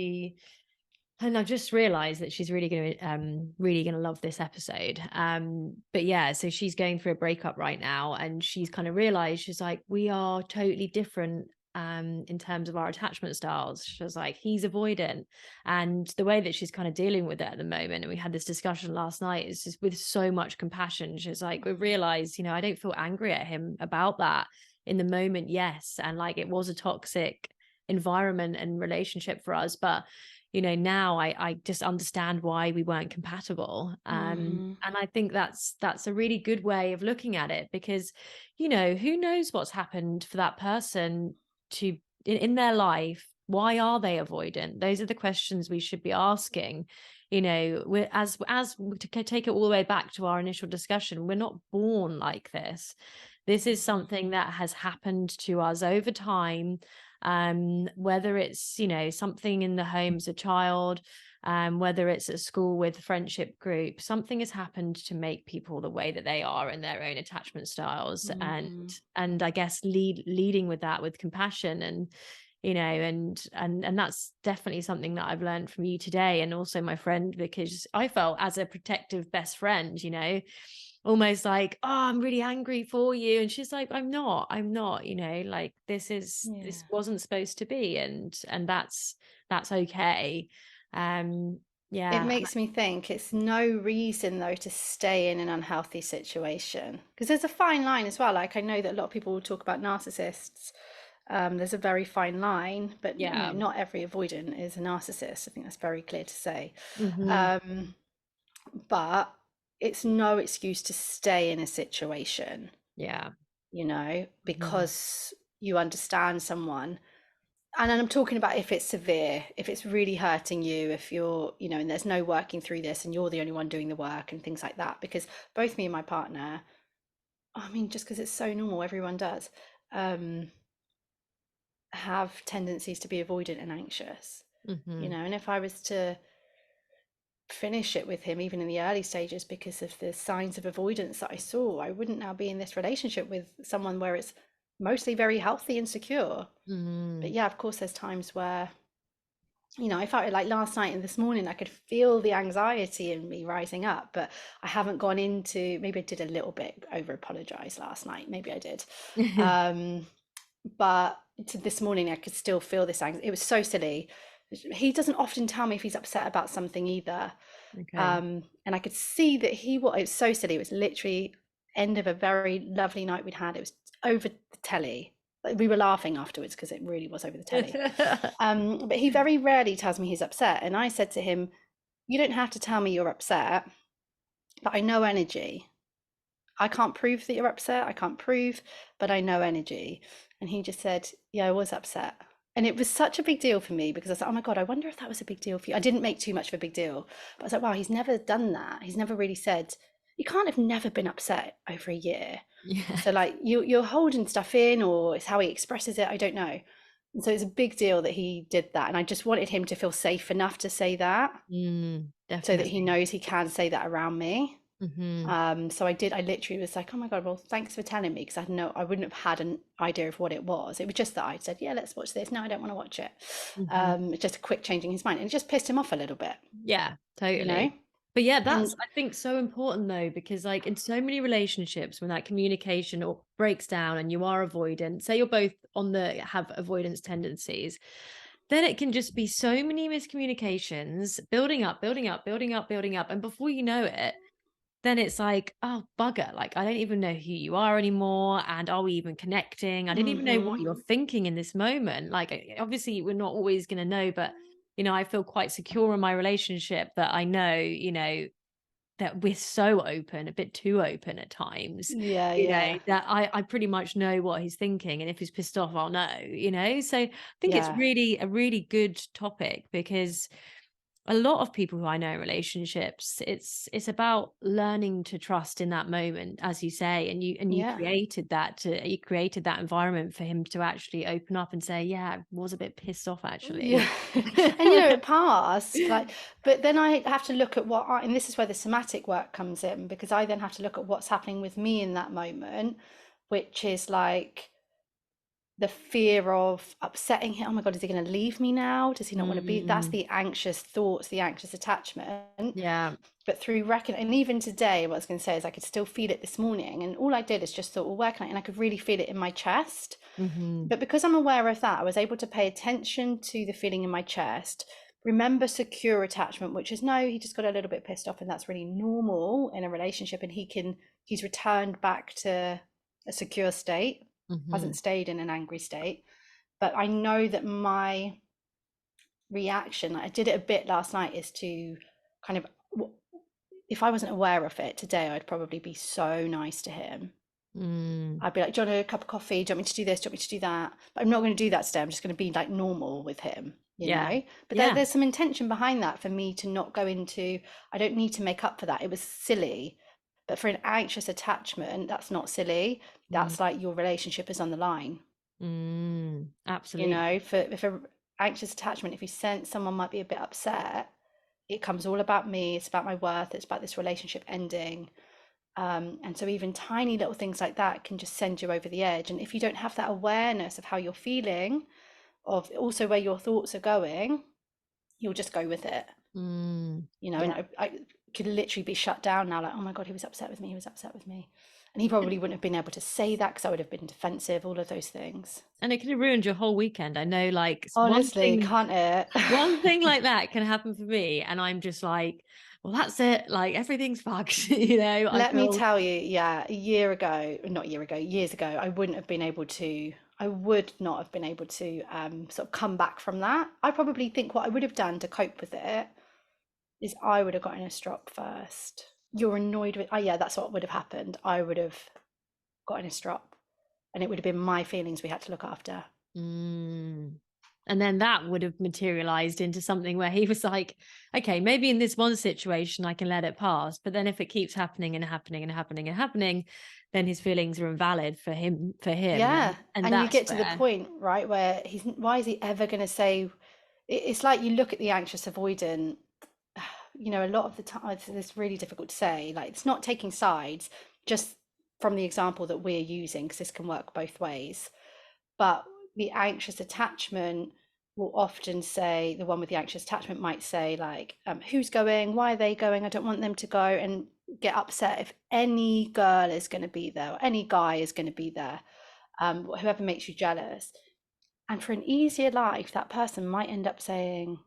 and I've just realized that she's really gonna love this episode. But yeah, so she's going through a breakup right now, and she's kind of realized, she's like, we are totally different in terms of our attachment styles. She was like, he's avoidant, and the way that she's kind of dealing with it at the moment, and we had this discussion last night, is just with so much compassion. She's like, we realized, I don't feel angry at him about that in the moment. Yes, and like, it was a toxic environment and relationship for us, but now I just understand why we weren't compatible. Mm, And I think that's a really good way of looking at it, because, who knows what's happened for that person to in their life. Why are they avoidant? Those are the questions we should be asking. We're, as to take it all the way back to our initial discussion, we're not born like this. This is something that has happened to us over time, whether it's something in the home as a child, whether it's at school with friendship group. Something has happened to make people the way that they are in their own attachment styles. and mm, and I guess leading with that, with compassion, and and that's definitely something that I've learned from you today, and also my friend, because I felt as a protective best friend, almost like, oh, I'm really angry for you, and she's like, I'm not, like, this Yeah. wasn't supposed to be, and that's okay. um It yeah. makes me think it's no reason though to stay in an unhealthy situation, because there's a fine line as well. Like I know that a lot of people will talk about narcissists. There's a very fine line, but Yeah. not every avoidant is a narcissist. I think that's very clear to say. Hmm. Um, but it's no excuse to stay in a situation, Yeah. Hmm. because you understand someone. And I'm talking about if it's severe, if it's really hurting you, if you're, and there's no working through this and you're the only one doing the work and things like that. Because both me and my partner, I mean, just because it's so normal, everyone does, um, have tendencies to be avoidant and anxious, Hmm. and if I was to finish it with him, even in the early stages, because of the signs of avoidance that I saw, I wouldn't now be in this relationship with someone where it's mostly very healthy and secure. But Hmm. yeah, of course, there's times where I felt it like last night and this morning, I could feel the anxiety in me rising up, but I haven't gone into, maybe I did a little bit over apologize last night. Maybe I did. Um, but to this morning, I could still feel this anxiety. It was so silly. He doesn't often tell me if he's upset about something either. Okay. And I could see that it was so silly. It was literally end of a very lovely night we'd had. It was over the telly. Like, we were laughing afterwards because it really was over the telly. But he very rarely tells me he's upset. And I said to him, you don't have to tell me you're upset, but I know energy. I can't prove that you're upset. I can't prove, but I know energy. And he just said, yeah, I was upset. And it was such a big deal for me because I was like, oh my God, I wonder if that was a big deal for you. I didn't make too much of a big deal, but I was like, wow, he's never done that. He's never really said, you can't have never been upset over a year. Yeah. So like you're holding stuff in, or it's how he expresses it. I don't know. And so it's a big deal that he did that. And I just wanted him to feel safe enough to say that, so that he Definitely. knows he can say that around me. Hmm. So I literally was like, oh my God, well, thanks for telling me, because I wouldn't have had an idea of what it was. It was just that I said, yeah, let's watch this. No, I don't want to watch it. Hmm. It's just a quick changing his mind. And it just pissed him off a little bit, Yeah, you totally. know? But yeah, And that's, I think, so important though, because like in so many relationships, when that communication or breaks down and you are avoidant, say you're both on the have avoidance tendencies, then it can just be so many miscommunications building up, building up, building up, building up. And before you know it, then it's like, oh, bugger, like, I don't even know who you are anymore. And are we even connecting? I didn't even know what mm-hmm. you're thinking in this moment. Like, obviously, we're not always going to know, but, I feel quite secure in my relationship that I know, that we're so open, a bit too open at times, Yeah, yeah, that I pretty much know what he's thinking. And if he's pissed off, I'll know. So I think it's yeah, really a really good topic, because a lot of people who I know in relationships, it's about learning to trust in that moment, as you say, and you yeah. created that environment for him to actually open up and say, yeah, I was a bit pissed off Yeah. actually. And it passed, like, but then I have to look at and this is where the somatic work comes in, because I then have to look at what's happening with me in that moment, which is like the fear of upsetting him. Oh my God, is he going to leave me now? Does he not want to be? That's Mm, the anxious thoughts, the anxious attachment. yeah. But through and even today, what I was going to say is I could still feel it this morning. And all I did is just thought, well, where can I? And I could really feel it in my chest. Hmm. But because I'm aware of that, I was able to pay attention to the feeling in my chest, remember secure attachment, which is no, he just got a little bit pissed off, and that's really normal in a relationship. And he's returned back to a secure state, hasn't Hmm. stayed in an angry state. But I know that my reaction, I did it a bit last night, is to kind of, if I wasn't aware of it today, I'd probably be so nice to him. Mm, I'd be like, do you want a cup of coffee? Do you want me to do this? Do you want me to do that? But I'm not going to do that today. I'm just going to be like normal with him, you yeah. know? But Yeah. there's some intention behind that for me to not go into, I don't need to make up for that. It was silly. But for an anxious attachment, that's not silly. Mm, That's like your relationship is on the line, absolutely. if a anxious attachment, if you sense someone might be a bit upset, it comes all about me. It's about my worth. It's about this relationship ending. And so even tiny little things like that can just send you over the edge. And if you don't have that awareness of how you're feeling, of also where your thoughts are going, you'll just go with it, Mm. and Yeah. I could literally be shut down now, like, oh my God, he was upset with me, he was upset with me. And he probably wouldn't have been able to say that because I would have been defensive, all of those things. And it could have ruined your whole weekend. I know, like, Honestly, can't it? one thing like that can happen for me, and I'm just like, well, that's it. Like, everything's fucked. I Let me feel. tell you, yeah, a year ago, not a year ago, years ago, I would not have been able to sort of come back from that. I probably think what I would have done to cope with it is I would have gotten a strop first. You're annoyed with, oh yeah, that's what would have happened. I would have gotten a strop, and it would have been my feelings we had to look after. Mm. And then that would have materialized into something where he was like, okay, maybe in this one situation I can let it pass. But then if it keeps happening and happening and happening and happening, then his feelings are invalid for him, Yeah, And and you that's get to the where. point, right, where why is he ever going to say, it's like you look at the anxious avoidant, a lot of the time it's really difficult to say, like it's not taking sides, just from the example that we're using, because this can work both ways. But the anxious attachment will often say, the one with the anxious attachment might say, like, who's going? Why are they going? I don't want them to go, and get upset if any girl is going to be there, or any guy is going to be there, whoever makes you jealous. And for an easier life, that person might end up saying,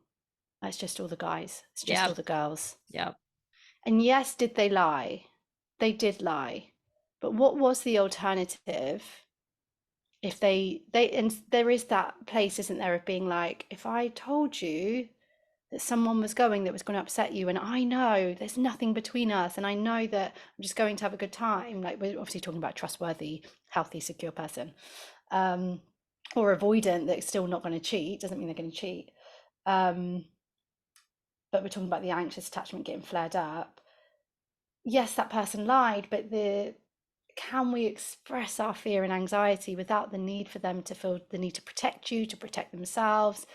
it's just all the guys, it's just all Yeah. the girls. Yeah. And yes, did they lie? They did lie. But what was the alternative? If they and there is that place, isn't there, of being like, if I told you that someone was going that was going to upset you, and I know there's nothing between us, and I know that I'm just going to have a good time, like we're obviously talking about a trustworthy, healthy, secure person, or avoidant that's still not going to cheat, doesn't mean they're going to cheat. But we're talking about the anxious attachment getting flared up. Yes, that person lied, but can we express our fear and anxiety without the need for them to feel the need to protect you, to protect themselves?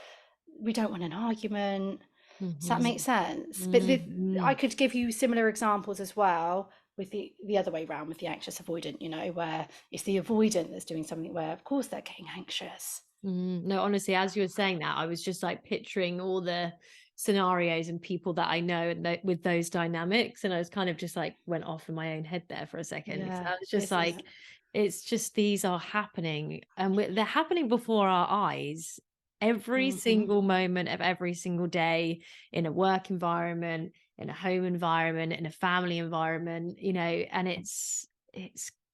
We don't want an argument. Does that make Mm-hmm. sense? But Mm-hmm. I could give you similar examples as well with the other way around, with the anxious avoidant, where it's the avoidant that's doing something where, of course, they're getting anxious. No, honestly, as you were saying that, I was just like picturing all the scenarios and people that I know and with those dynamics. And I was kind of just like went off in my own head there for a second. 'Cause Yeah, I was just this is. like, it's just these are happening and they're happening before our eyes every Mhm. single moment of every single day, in a work environment, in a home environment, in a family environment, and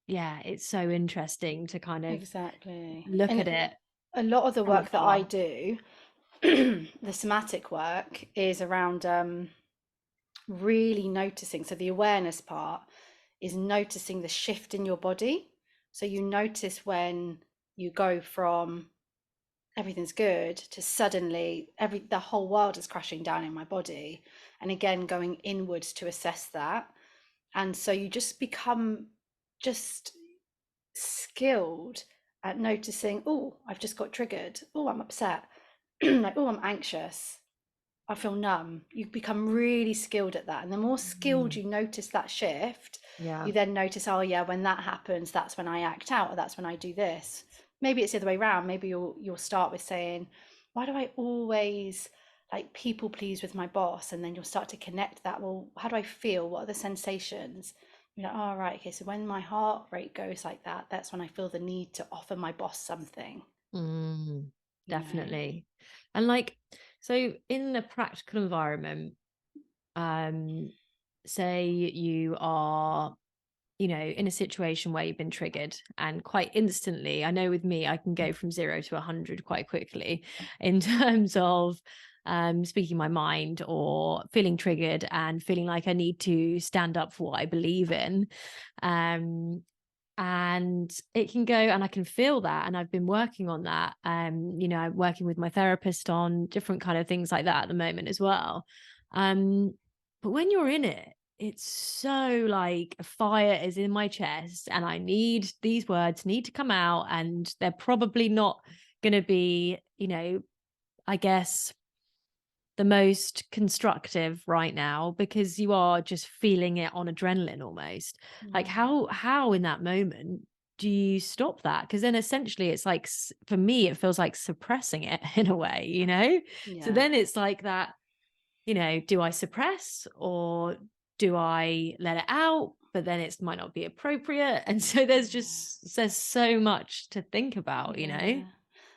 yeah, it's so interesting to kind of Exactly. look at And it a lot of the from work that I afar. do, the somatic work, is around really noticing. So the awareness part is noticing the shift in your body. So you notice when you go from everything's good to suddenly the whole world is crashing down in my body, and again going inwards to assess that. And so you just become just skilled at noticing, oh, I've just got triggered, oh, I'm upset, like, oh, I'm anxious, I feel numb. You become really skilled at that. And the more skilled Mm. you notice that shift, Yeah. you then notice, oh yeah, when that happens, that's when I act out, or that's when I do this. Maybe it's the other way around. Maybe you'll start with saying, why do I always like people please with my boss? And then you'll start to connect that. Well, how do I feel? What are the sensations? You're like, oh right, okay. So when my heart rate goes like that, that's when I feel the need to offer my boss something, Mm, you know. definitely. And like, so in a practical environment, um, say you are, in a situation where you've been triggered and quite instantly, I know with me, I can go from 0 to 100 quite quickly in terms of speaking my mind or feeling triggered and feeling like I need to stand up for what I believe in. Um, and it can go, and I can feel that, and I've been working on that. I'm working with my therapist on different kind of things like that at the moment as well. But when you're in it, it's so like a fire is in my chest and I need these words need to come out, and they're probably not going to be, I guess, the most constructive right now, because you are just feeling it on adrenaline almost. Like Yeah. how in that moment do you stop that? Because then essentially it's like, for me, it feels like suppressing it in a way, you know? So Yeah. then it's like that, you know, do I suppress or do I let it out? But then it might not be appropriate. And so Yeah. there's so much to think about, you know? Yeah.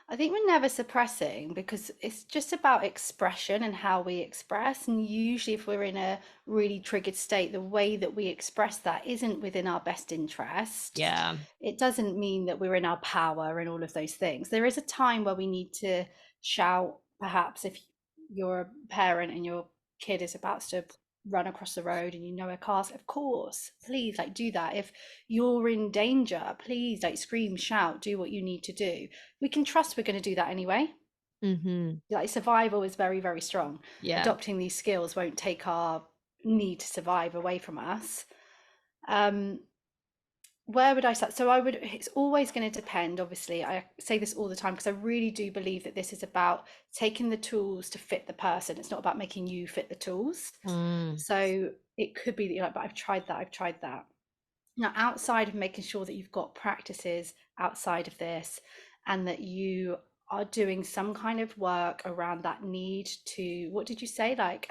I think we're never suppressing because it's just about expression and how we express. And usually, if we're in a really triggered state, the way that we express that isn't within our best interest. Yeah. It doesn't mean that we're in our power and all of those things. There is a time where we need to shout, perhaps, if you're a parent and your kid is about to run across the road and you know a car's, of course, please, like, do that. If you're in danger, please, like, scream, shout, do what you need to do. We can trust we're going to do that anyway. Mm-hmm. Like, survival is very, very strong. Yeah. Adopting these skills won't take our need to survive away from us. Where would I start? So it's always going to depend. Obviously, I say this all the time because I really do believe that this is about taking the tools to fit the person. It's not about making you fit the tools. Mm. So it could be that you're like, but I've tried that. Now, outside of making sure that you've got practices outside of this and that you are doing some kind of work around that need to, what did you say? Like,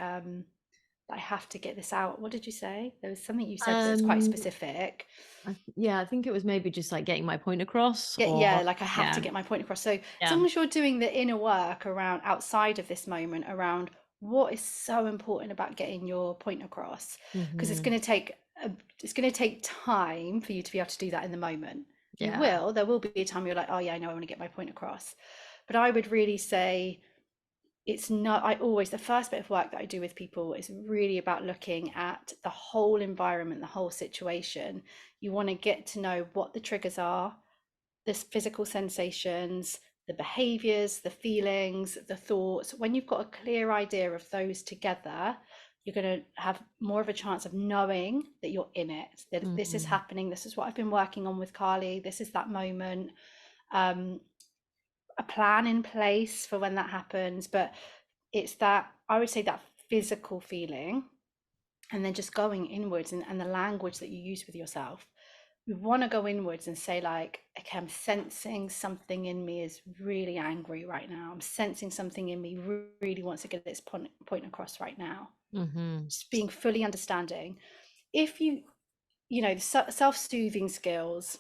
I have to get this out. What did you say? There was something you said that was quite Um, specific. yeah, I think it was maybe just like getting my point across Yeah, or like, I have to yeah, get my point across. So as yeah. long as you're doing the inner work around outside of this moment around what is so important about getting your point across, because Mm-hmm. it's going to take time for you to be able to do that in the moment. Yeah. There will be a time you're like, oh yeah, I know I want to get my point across. But I would really say it's not, I always, the first bit of work that I do with people is really about looking at the whole environment, the whole situation. You want to get to know what the triggers are, the physical sensations, the behaviors, the feelings, the thoughts. When you've got a clear idea of those together, you're going to have more of a chance of knowing that you're in it, that this is Mm-hmm. happening. This is what I've been working on with Carly. This is that moment. Um, a plan in place for when that happens. But it's that, I would say, that physical feeling, and then just going inwards, and the language that you use with yourself. We want to go inwards and say, like, okay, I'm sensing something in me is really angry right now. I'm sensing something in me really wants to get this point across right now. Mm-hmm. Just being fully understanding. If you know, self-soothing skills,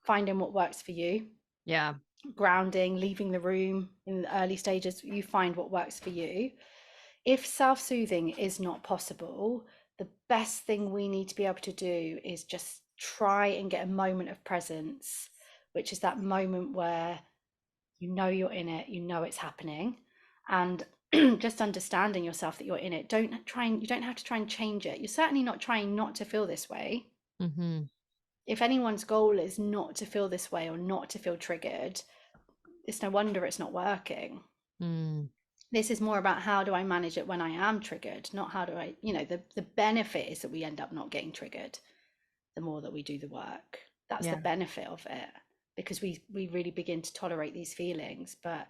finding what works for you, Yeah. grounding, leaving the room in the early stages, you find what works for you. If self-soothing is not possible, the best thing we need to be able to do is just try and get a moment of presence, which is that moment where you know you're in it, you know it's happening, and just understanding yourself that you're in it. You don't have to try and change it. You're certainly not trying not to feel this way. Mm-hmm. If anyone's goal is not to feel this way or not to feel triggered, it's no wonder it's not working. Mm. This is more about how do I manage it when I am triggered, not how do I, the benefit is that we end up not getting triggered the more that we do the work. That's the Yeah. benefit of it, because we really begin to tolerate these feelings. But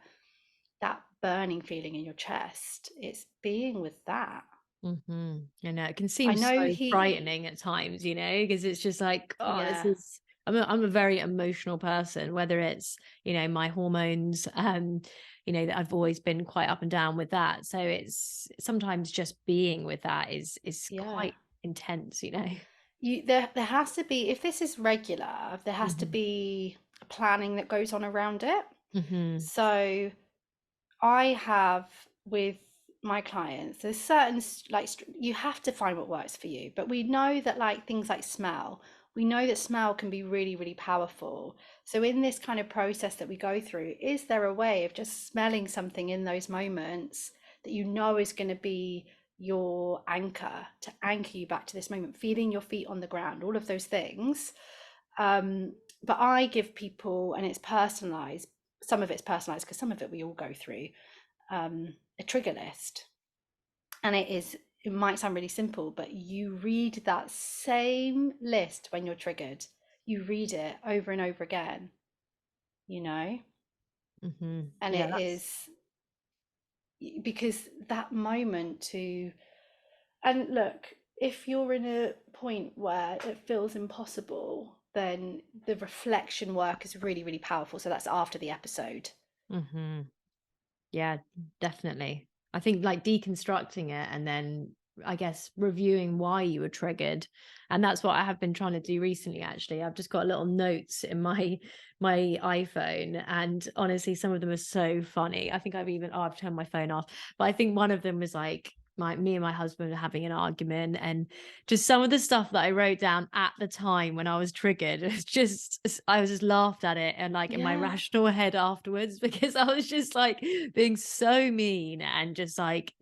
that burning feeling in your chest, it's being with that. Mm-hmm. I know it can I seem so know frightening at times, you know, because it's just like, oh, this yeah, is. I'm a very emotional person, whether it's, you know, my hormones, you know, that I've always been quite up and down with that. So it's sometimes just being with that is yeah. quite intense, you know. There has to be, if this is regular, there has to Mm-hmm. be a planning that goes on around it. Mm-hmm. So I have, with my clients, there's certain, like, you have to find what works for you. But we know that, like, things like smell, we know that smell can be really, really powerful. So in this kind of process that we go through, is there a way of just smelling something in those moments that you know is going to be your anchor, to anchor you back to this moment, feeling your feet on the ground, all of those things. But I give people, and it's personalized, some of it's personalized because some of it we all go through, a trigger list. And it might sound really simple, but you read that same list when you're triggered. You read it over and over again, you know? Mm-hmm. And Yeah, it that's is because that moment to, and look, if you're in a point where it feels impossible, then the reflection work is really, really powerful. So that's after the episode. Mm-hmm. Yeah, definitely. I think like deconstructing it and then I guess reviewing why you were triggered. And that's what I have been trying to do recently, actually. I've just got little notes in my iPhone, and honestly, some of them are so funny. I think I've turned my phone off, but I think one of them was like me and my husband were having an argument, and just some of the stuff that I wrote down at the time when I was triggered, it's just I was just laughed at it and like in my Yeah. rational head afterwards, because I was just like being so mean and just like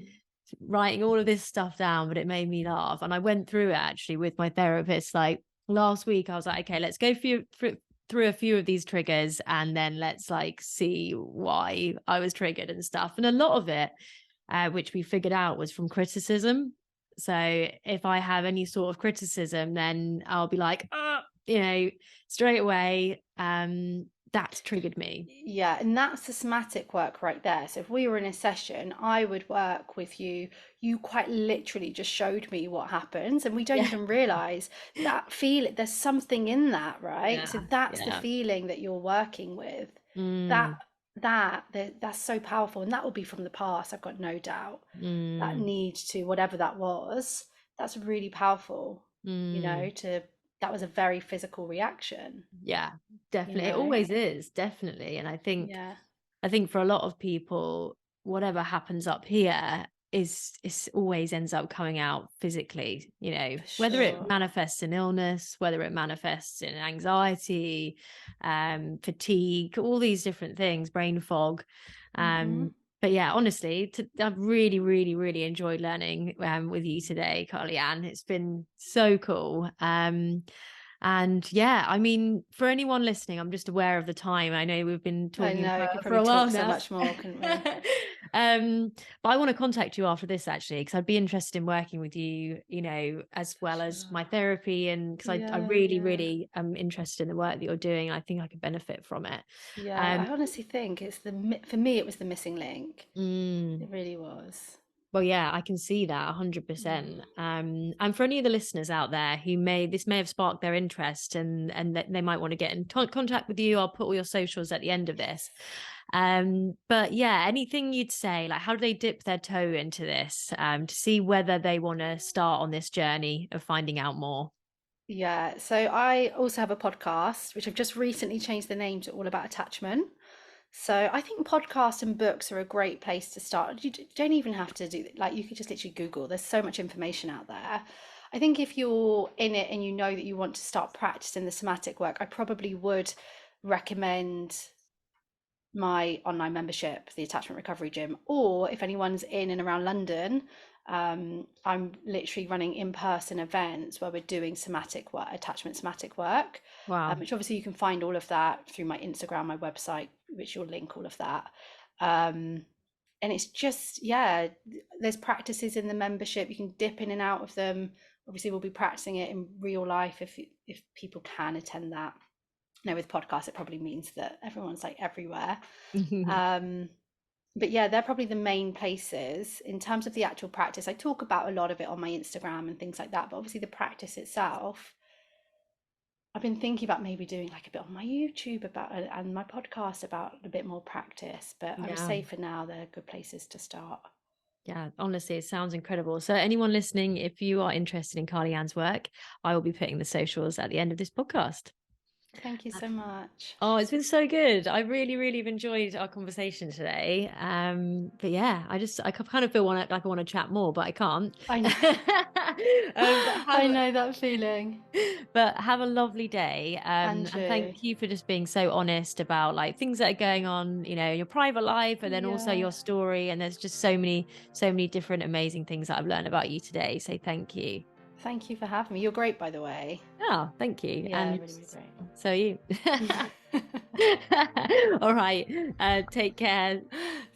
writing all of this stuff down, but it made me laugh. And I went through it actually with my therapist like last week. I was like, okay, let's go through a few of these triggers and then let's like see why I was triggered and stuff. And a lot of it, which we figured out, was from criticism. So if I have any sort of criticism, then I'll be like, straight away, that's triggered me. Yeah, and that's the somatic work right there. So if we were in a session, I would work with you. You quite literally just showed me what happens, and we don't Yeah. even realize that feeling. There's something in that, right? So Yeah. that's the Yeah. feeling that you're working with. That Mm, that's so powerful, and that will be from the past. I've got no doubt. That mm, need to whatever that was. That's really powerful. mm. That was a very physical reaction. Yeah, You definitely. It know. always is, definitely. And Yeah, I think for a lot of people, whatever happens up here is always ends up coming out physically, for whether it sure. manifests in illness, whether it manifests in anxiety, fatigue, all these different things, brain fog. Hmm. But yeah, honestly, I've really, really, really enjoyed learning with you today, Carly Ann. It's been so cool. And yeah, I mean, for anyone listening, I'm just aware of the time. I know we've been I talking know, we could for probably a while talk so now. much more, couldn't we? But I want to contact you after this actually, because I'd be interested in working with you, as well as Sure. my therapy, and because I Yeah, really, yeah. really am interested in the work that you're doing. I think I could benefit from it. Yeah, Um, I honestly think for me, it was the missing link. mm, It really was. Well, yeah, I can see that 100%. Mm. And for any of the listeners out there who this may have sparked their interest, and that they might want to get in contact with you, I'll put all your socials at the end of this. But yeah, anything you'd say, like how do they dip their toe into this, to see whether they want to start on this journey of finding out more? Yeah, so I also have a podcast, which I've just recently changed the name to All About Attachment. So I think podcasts and books are a great place to start. Don't even have to do like you could just literally Google. There's so much information out there. I think if you're in it and you know that you want to start practicing the somatic work, I probably would recommend my online membership, the Attachment Recovery Gym, or if anyone's in and around London, I'm literally running in-person events where we're doing somatic work, attachment somatic work, Wow. which obviously you can find all of that through my Instagram, my website, which will link all of that. Um, and it's just, yeah, there's practices in the membership. You can dip in and out of them. Obviously, we'll be practicing it in real life if people can attend that. Now with podcasts, it probably means that everyone's like everywhere. Um, but yeah, they're probably the main places in terms of the actual practice. I talk about a lot of it on my Instagram and things like that, but obviously the practice itself, I've been thinking about maybe doing like a bit on my YouTube about and my podcast about a bit more practice, but I would Yeah. say for now they're good places to start. Yeah, honestly, it sounds incredible. So, anyone listening, if you are interested in Carly Ann's work, I will be putting the socials at the end of this podcast. Thank you so much. Oh, it's been so good. I really, really have enjoyed our conversation today. But yeah, I kind of feel like I want to chat more, but I can't. I know. But I know that feeling. have a lovely day. And Andrew. thank you for just being so honest about like things that are going on, in your private life, and then also Yeah. your story. And there's just so many different amazing things that I've learned about you today. So thank you. Thank you for having me. You're great, by the way. Oh, thank you. Yeah, And really, really great. so are you. All right. Take care.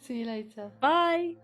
See you later. Bye.